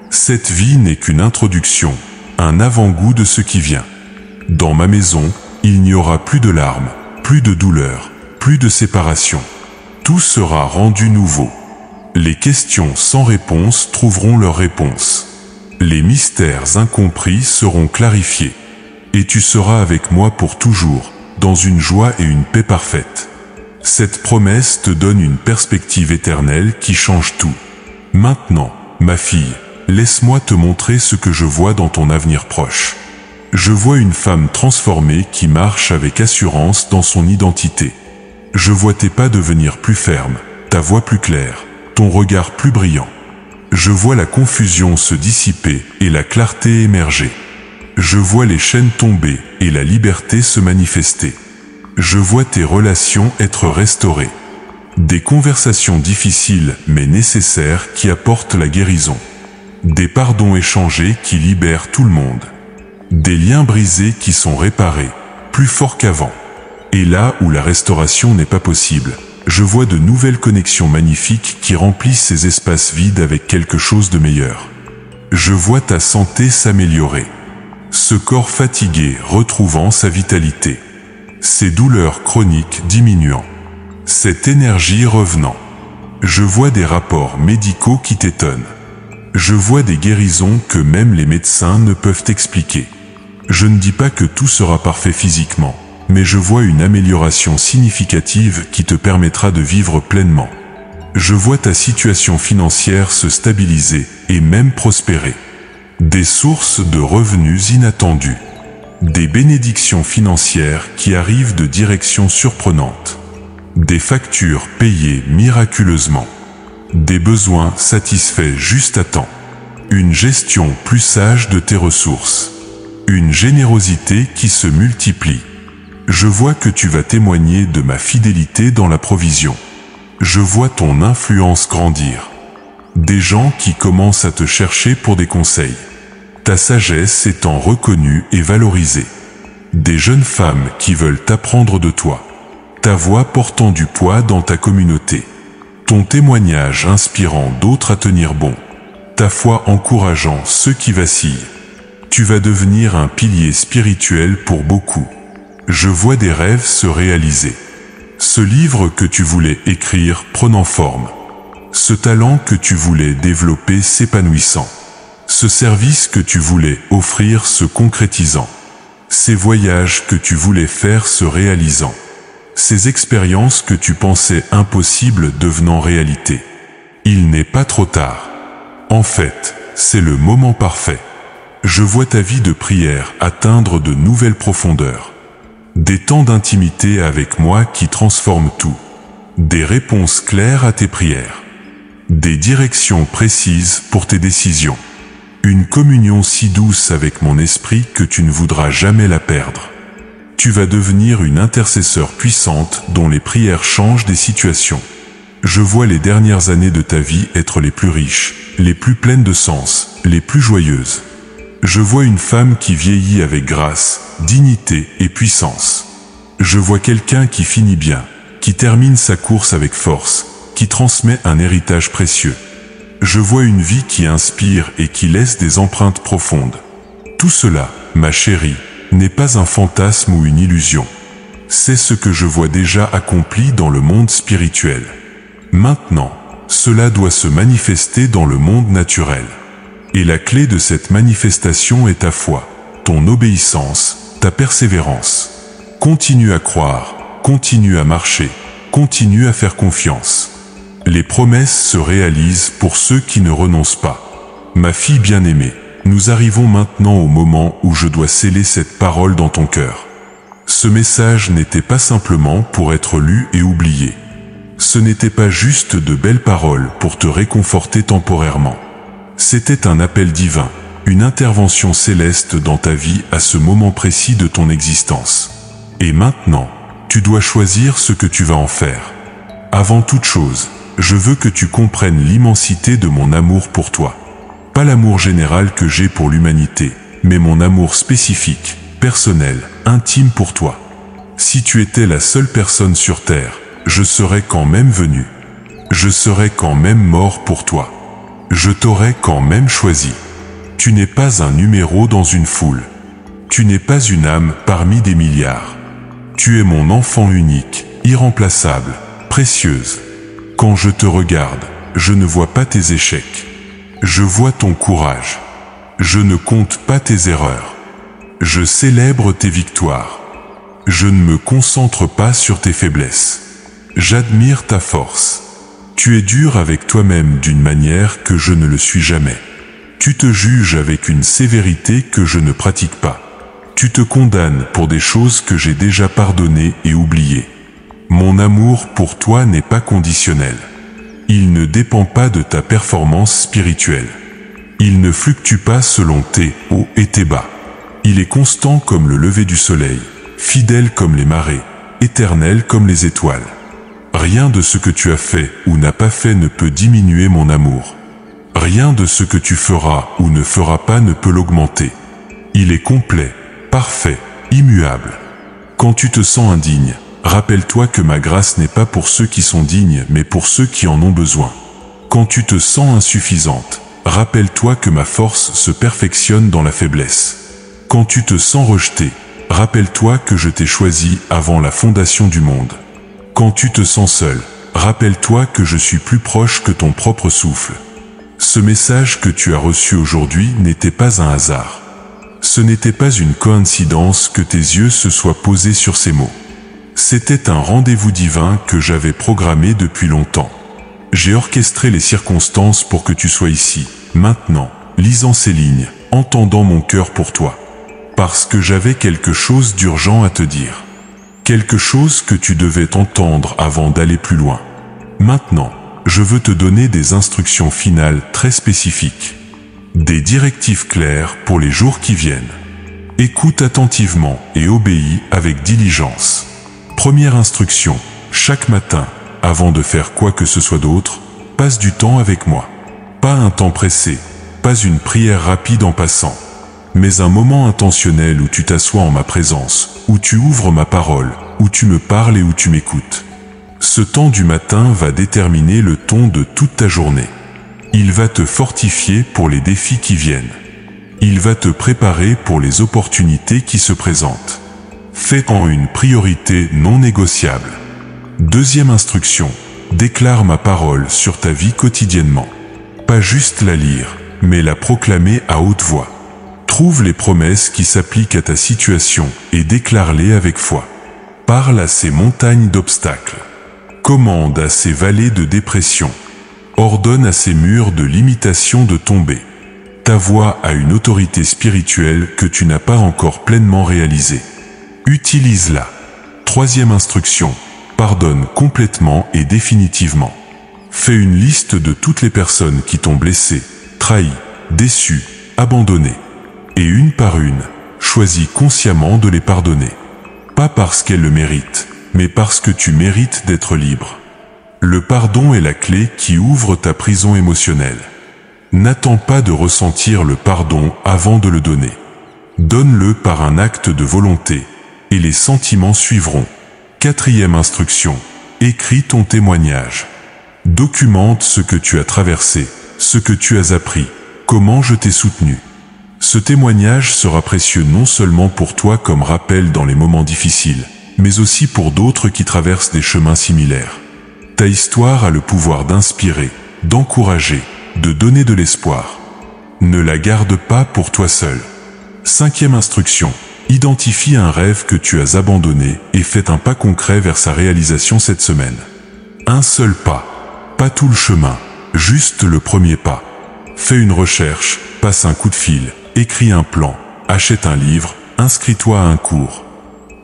Speaker 1: Cette vie n'est qu'une introduction, un avant-goût de ce qui vient. Dans ma maison, il n'y aura plus de larmes, plus de douleur, plus de séparation. Tout sera rendu nouveau. Les questions sans réponse trouveront leur réponse. Les mystères incompris seront clarifiés. Et tu seras avec moi pour toujours, dans une joie et une paix parfaite. Cette promesse te donne une perspective éternelle qui change tout. Maintenant, ma fille, laisse-moi te montrer ce que je vois dans ton avenir proche. Je vois une femme transformée qui marche avec assurance dans son identité. Je vois tes pas devenir plus fermes, ta voix plus claire, ton regard plus brillant. Je vois la confusion se dissiper et la clarté émerger. Je vois les chaînes tomber et la liberté se manifester. Je vois tes relations être restaurées. Des conversations difficiles mais nécessaires qui apportent la guérison. Des pardons échangés qui libèrent tout le monde. Des liens brisés qui sont réparés, plus forts qu'avant. Et là où la restauration n'est pas possible, je vois de nouvelles connexions magnifiques qui remplissent ces espaces vides avec quelque chose de meilleur. Je vois ta santé s'améliorer. Ce corps fatigué retrouvant sa vitalité. Ces douleurs chroniques diminuant. Cette énergie revenant. Je vois des rapports médicaux qui t'étonnent. Je vois des guérisons que même les médecins ne peuvent expliquer. Je ne dis pas que tout sera parfait physiquement, mais je vois une amélioration significative qui te permettra de vivre pleinement. Je vois ta situation financière se stabiliser et même prospérer. Des sources de revenus inattendus. Des bénédictions financières qui arrivent de directions surprenantes. Des factures payées miraculeusement. Des besoins satisfaits juste à temps. Une gestion plus sage de tes ressources. Une générosité qui se multiplie. Je vois que tu vas témoigner de ma fidélité dans la provision. Je vois ton influence grandir. Des gens qui commencent à te chercher pour des conseils. Ta sagesse étant reconnue et valorisée. Des jeunes femmes qui veulent apprendre de toi. Ta voix portant du poids dans ta communauté. ton témoignage inspirant d'autres à tenir bon, ta foi encourageant ceux qui vacillent. Tu vas devenir un pilier spirituel pour beaucoup. Je vois des rêves se réaliser. Ce livre que tu voulais écrire prenant forme. Ce talent que tu voulais développer s'épanouissant. Ce service que tu voulais offrir se concrétisant. Ces voyages que tu voulais faire se réalisant. Ces expériences que tu pensais impossibles devenant réalité. Il n'est pas trop tard. En fait, c'est le moment parfait. Je vois ta vie de prière atteindre de nouvelles profondeurs. Des temps d'intimité avec moi qui transforment tout. Des réponses claires à tes prières. Des directions précises pour tes décisions. Une communion si douce avec mon esprit que tu ne voudras jamais la perdre. Tu vas devenir une intercesseur puissante dont les prières changent des situations. Je vois les dernières années de ta vie être les plus riches, les plus pleines de sens, les plus joyeuses. Je vois une femme qui vieillit avec grâce, dignité et puissance. Je vois quelqu'un qui finit bien, qui termine sa course avec force, qui transmet un héritage précieux. Je vois une vie qui inspire et qui laisse des empreintes profondes. Tout cela, ma chérie, n'est pas un fantasme ou une illusion. C'est ce que je vois déjà accompli dans le monde spirituel. Maintenant, cela doit se manifester dans le monde naturel. Et la clé de cette manifestation est ta foi, ton obéissance, ta persévérance. Continue à croire, continue à marcher, continue à faire confiance. Les promesses se réalisent pour ceux qui ne renoncent pas. Ma fille bien-aimée, nous arrivons maintenant au moment où je dois sceller cette parole dans ton cœur. Ce message n'était pas simplement pour être lu et oublié. Ce n'était pas juste de belles paroles pour te réconforter temporairement. C'était un appel divin, une intervention céleste dans ta vie à ce moment précis de ton existence. Et maintenant, tu dois choisir ce que tu vas en faire. Avant toute chose, je veux que tu comprennes l'immensité de mon amour pour toi. Pas l'amour général que j'ai pour l'humanité, mais mon amour spécifique, personnel, intime pour toi. Si tu étais la seule personne sur terre, je serais quand même venu. Je serais quand même mort pour toi. Je t'aurais quand même choisi. Tu n'es pas un numéro dans une foule. Tu n'es pas une âme parmi des milliards. Tu es mon enfant unique, irremplaçable, précieuse. Quand je te regarde, je ne vois pas tes échecs. Je vois ton courage. Je ne compte pas tes erreurs. Je célèbre tes victoires. Je ne me concentre pas sur tes faiblesses. J'admire ta force. Tu es dur avec toi-même d'une manière que je ne le suis jamais. Tu te juges avec une sévérité que je ne pratique pas. Tu te condamnes pour des choses que j'ai déjà pardonnées et oubliées. Mon amour pour toi n'est pas conditionnel. Il ne dépend pas de ta performance spirituelle. Il ne fluctue pas selon tes hauts et tes bas. Il est constant comme le lever du soleil, fidèle comme les marées, éternel comme les étoiles. Rien de ce que tu as fait ou n'as pas fait ne peut diminuer mon amour. Rien de ce que tu feras ou ne feras pas ne peut l'augmenter. Il est complet, parfait, immuable. Quand tu te sens indigne, rappelle-toi que ma grâce n'est pas pour ceux qui sont dignes, mais pour ceux qui en ont besoin. Quand tu te sens insuffisante, rappelle-toi que ma force se perfectionne dans la faiblesse. Quand tu te sens rejeté, rappelle-toi que je t'ai choisi avant la fondation du monde. Quand tu te sens seul, rappelle-toi que je suis plus proche que ton propre souffle. Ce message que tu as reçu aujourd'hui n'était pas un hasard. Ce n'était pas une coïncidence que tes yeux se soient posés sur ces mots. C'était un rendez-vous divin que j'avais programmé depuis longtemps. J'ai orchestré les circonstances pour que tu sois ici, maintenant, lisant ces lignes, entendant mon cœur pour toi. Parce que j'avais quelque chose d'urgent à te dire. Quelque chose que tu devais entendre avant d'aller plus loin. Maintenant, je veux te donner des instructions finales très spécifiques. Des directives claires pour les jours qui viennent. Écoute attentivement et obéis avec diligence. Première instruction, chaque matin, avant de faire quoi que ce soit d'autre, passe du temps avec moi. Pas un temps pressé, pas une prière rapide en passant, mais un moment intentionnel où tu t'assois en ma présence, où tu ouvres ma parole, où tu me parles et où tu m'écoutes. Ce temps du matin va déterminer le ton de toute ta journée. Il va te fortifier pour les défis qui viennent. Il va te préparer pour les opportunités qui se présentent. Fais-en une priorité non négociable. Deuxième instruction, déclare ma parole sur ta vie quotidiennement. Pas juste la lire, mais la proclamer à haute voix. Trouve les promesses qui s'appliquent à ta situation et déclare-les avec foi. Parle à ces montagnes d'obstacles. Commande à ces vallées de dépression. Ordonne à ces murs de limitation de tomber. Ta voix a une autorité spirituelle que tu n'as pas encore pleinement réalisée. Utilise-la. Troisième instruction, pardonne complètement et définitivement. Fais une liste de toutes les personnes qui t'ont blessé, trahi, déçu, abandonné. Et une par une, choisis consciemment de les pardonner. Pas parce qu'elles le méritent, mais parce que tu mérites d'être libre. Le pardon est la clé qui ouvre ta prison émotionnelle. N'attends pas de ressentir le pardon avant de le donner. Donne-le par un acte de volonté, et les sentiments suivront. Quatrième instruction, écris ton témoignage. Documente ce que tu as traversé, ce que tu as appris, comment je t'ai soutenu. Ce témoignage sera précieux non seulement pour toi comme rappel dans les moments difficiles, mais aussi pour d'autres qui traversent des chemins similaires. Ta histoire a le pouvoir d'inspirer, d'encourager, de donner de l'espoir. Ne la garde pas pour toi seul. Cinquième instruction, identifie un rêve que tu as abandonné et fais un pas concret vers sa réalisation cette semaine. Un seul pas, pas tout le chemin, juste le premier pas. Fais une recherche, passe un coup de fil, écris un plan, achète un livre, inscris-toi à un cours.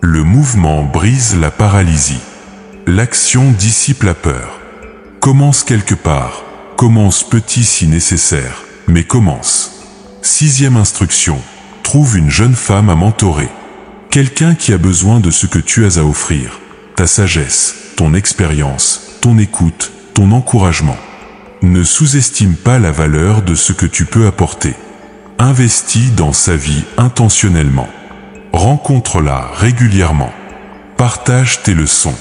Speaker 1: Le mouvement brise la paralysie. L'action dissipe la peur. Commence quelque part, commence petit si nécessaire, mais commence. Sixième instruction, trouve une jeune femme à mentorer. Quelqu'un qui a besoin de ce que tu as à offrir, ta sagesse, ton expérience, ton écoute, ton encouragement. Ne sous-estime pas la valeur de ce que tu peux apporter. Investis dans sa vie intentionnellement. Rencontre-la régulièrement. Partage tes leçons.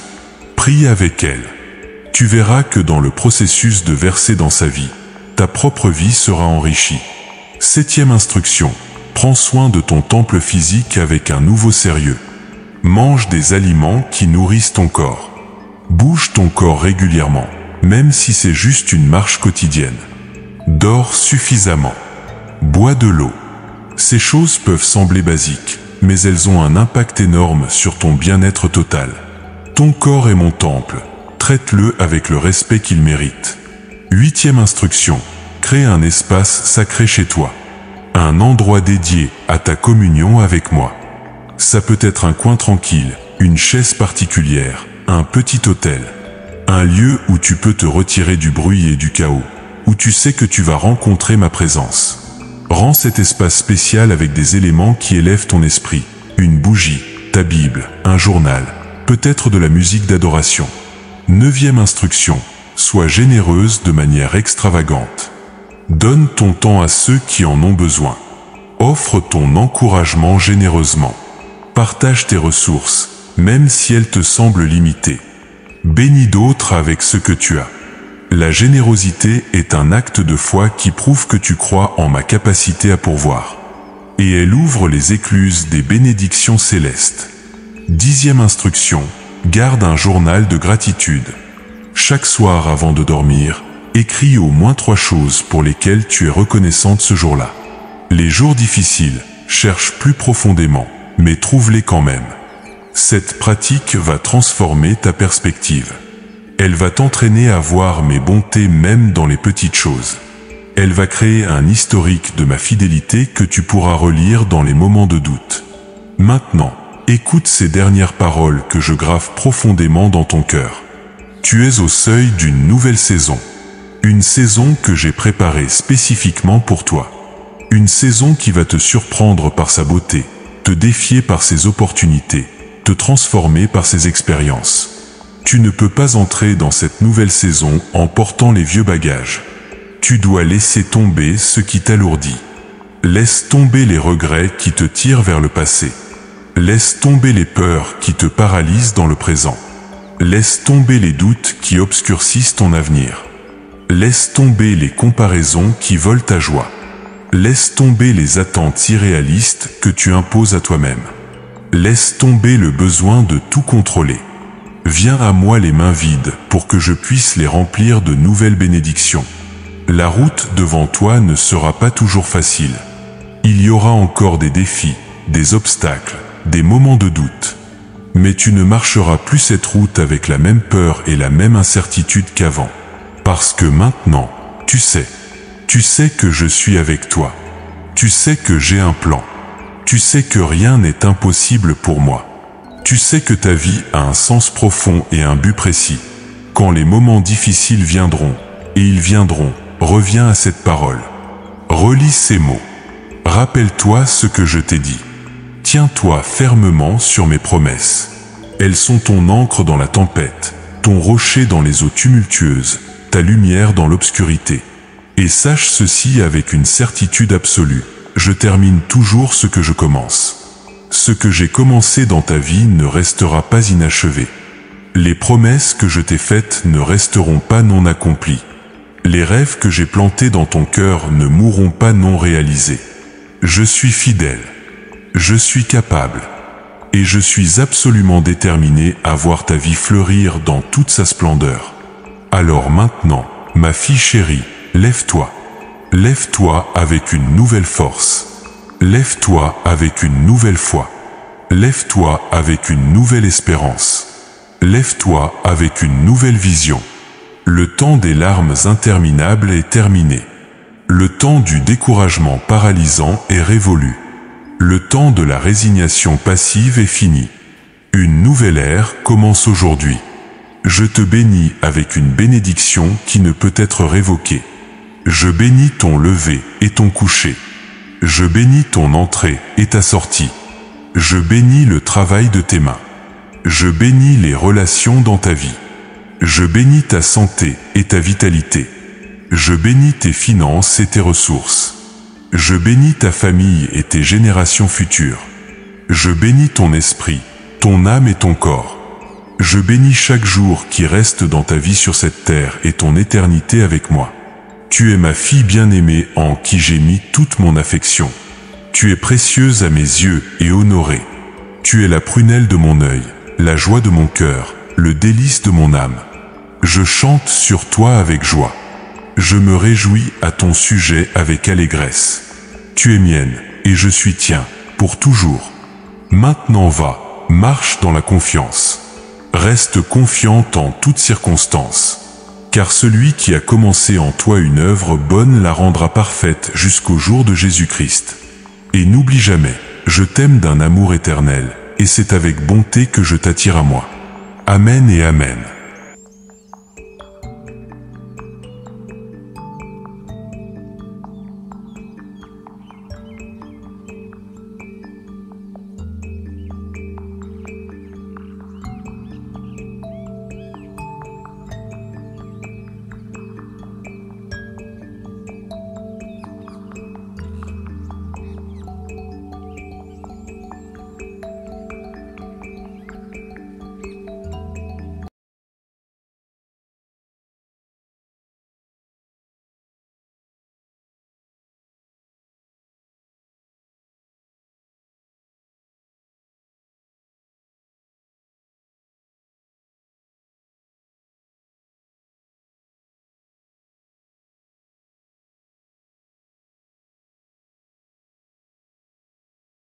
Speaker 1: Prie avec elle. Tu verras que dans le processus de verser dans sa vie, ta propre vie sera enrichie. Septième instruction, prends soin de ton temple physique avec un nouveau sérieux. Mange des aliments qui nourrissent ton corps. Bouge ton corps régulièrement, même si c'est juste une marche quotidienne. Dors suffisamment. Bois de l'eau. Ces choses peuvent sembler basiques, mais elles ont un impact énorme sur ton bien-être total. Ton corps est mon temple, traite-le avec le respect qu'il mérite. Huitième instruction, crée un espace sacré chez toi. Un endroit dédié à ta communion avec moi. Ça peut être un coin tranquille, une chaise particulière, un petit hôtel. Un lieu où tu peux te retirer du bruit et du chaos, où tu sais que tu vas rencontrer ma présence. Rends cet espace spécial avec des éléments qui élèvent ton esprit. Une bougie, ta Bible, un journal, peut-être de la musique d'adoration. Neuvième instruction, sois généreuse de manière extravagante. Donne ton temps à ceux qui en ont besoin. Offre ton encouragement généreusement. Partage tes ressources, même si elles te semblent limitées. Bénis d'autres avec ce que tu as. La générosité est un acte de foi qui prouve que tu crois en ma capacité à pourvoir. Et elle ouvre les écluses des bénédictions célestes. Dixième instruction, garde un journal de gratitude. Chaque soir avant de dormir, écris au moins 3 choses pour lesquelles tu es reconnaissante ce jour-là. Les jours difficiles, cherche plus profondément, mais trouve-les quand même. Cette pratique va transformer ta perspective. Elle va t'entraîner à voir mes bontés même dans les petites choses. Elle va créer un historique de ma fidélité que tu pourras relire dans les moments de doute. Maintenant, écoute ces dernières paroles que je grave profondément dans ton cœur. Tu es au seuil d'une nouvelle saison. Une saison que j'ai préparée spécifiquement pour toi. Une saison qui va te surprendre par sa beauté, te défier par ses opportunités, te transformer par ses expériences. Tu ne peux pas entrer dans cette nouvelle saison en portant les vieux bagages. Tu dois laisser tomber ce qui t'alourdit. Laisse tomber les regrets qui te tirent vers le passé. Laisse tomber les peurs qui te paralysent dans le présent. Laisse tomber les doutes qui obscurcissent ton avenir. Laisse tomber les comparaisons qui volent ta joie. Laisse tomber les attentes irréalistes que tu imposes à toi-même. Laisse tomber le besoin de tout contrôler. Viens à moi les mains vides pour que je puisse les remplir de nouvelles bénédictions. La route devant toi ne sera pas toujours facile. Il y aura encore des défis, des obstacles, des moments de doute. Mais tu ne marcheras plus cette route avec la même peur et la même incertitude qu'avant. Parce que maintenant, tu sais que je suis avec toi. Tu sais que j'ai un plan. Tu sais que rien n'est impossible pour moi. Tu sais que ta vie a un sens profond et un but précis. Quand les moments difficiles viendront, et ils viendront, reviens à cette parole. Relis ces mots. Rappelle-toi ce que je t'ai dit. Tiens-toi fermement sur mes promesses. Elles sont ton ancre dans la tempête, ton rocher dans les eaux tumultueuses, ta lumière dans l'obscurité. Et sache ceci avec une certitude absolue, je termine toujours ce que je commence. Ce que j'ai commencé dans ta vie ne restera pas inachevé. Les promesses que je t'ai faites ne resteront pas non accomplies. Les rêves que j'ai plantés dans ton cœur ne mourront pas non réalisés. Je suis fidèle. Je suis capable. Et je suis absolument déterminé à voir ta vie fleurir dans toute sa splendeur. Alors maintenant, ma fille chérie, lève-toi. Lève-toi avec une nouvelle force. Lève-toi avec une nouvelle foi. Lève-toi avec une nouvelle espérance. Lève-toi avec une nouvelle vision. Le temps des larmes interminables est terminé. Le temps du découragement paralysant est révolu. Le temps de la résignation passive est fini. Une nouvelle ère commence aujourd'hui. Je te bénis avec une bénédiction qui ne peut être révoquée. Je bénis ton lever et ton coucher. Je bénis ton entrée et ta sortie. Je bénis le travail de tes mains. Je bénis les relations dans ta vie. Je bénis ta santé et ta vitalité. Je bénis tes finances et tes ressources. Je bénis ta famille et tes générations futures. Je bénis ton esprit, ton âme et ton corps. Je bénis chaque jour qui reste dans ta vie sur cette terre et ton éternité avec moi. Tu es ma fille bien-aimée en qui j'ai mis toute mon affection. Tu es précieuse à mes yeux et honorée. Tu es la prunelle de mon œil, la joie de mon cœur, le délice de mon âme. Je chante sur toi avec joie. Je me réjouis à ton sujet avec allégresse. Tu es mienne, et je suis tien, pour toujours. Maintenant va, marche dans la confiance. Reste confiante en toutes circonstances. Car celui qui a commencé en toi une œuvre bonne la rendra parfaite jusqu'au jour de Jésus-Christ. Et n'oublie jamais, je t'aime d'un amour éternel, et c'est avec bonté que je t'attire à moi. Amen et Amen.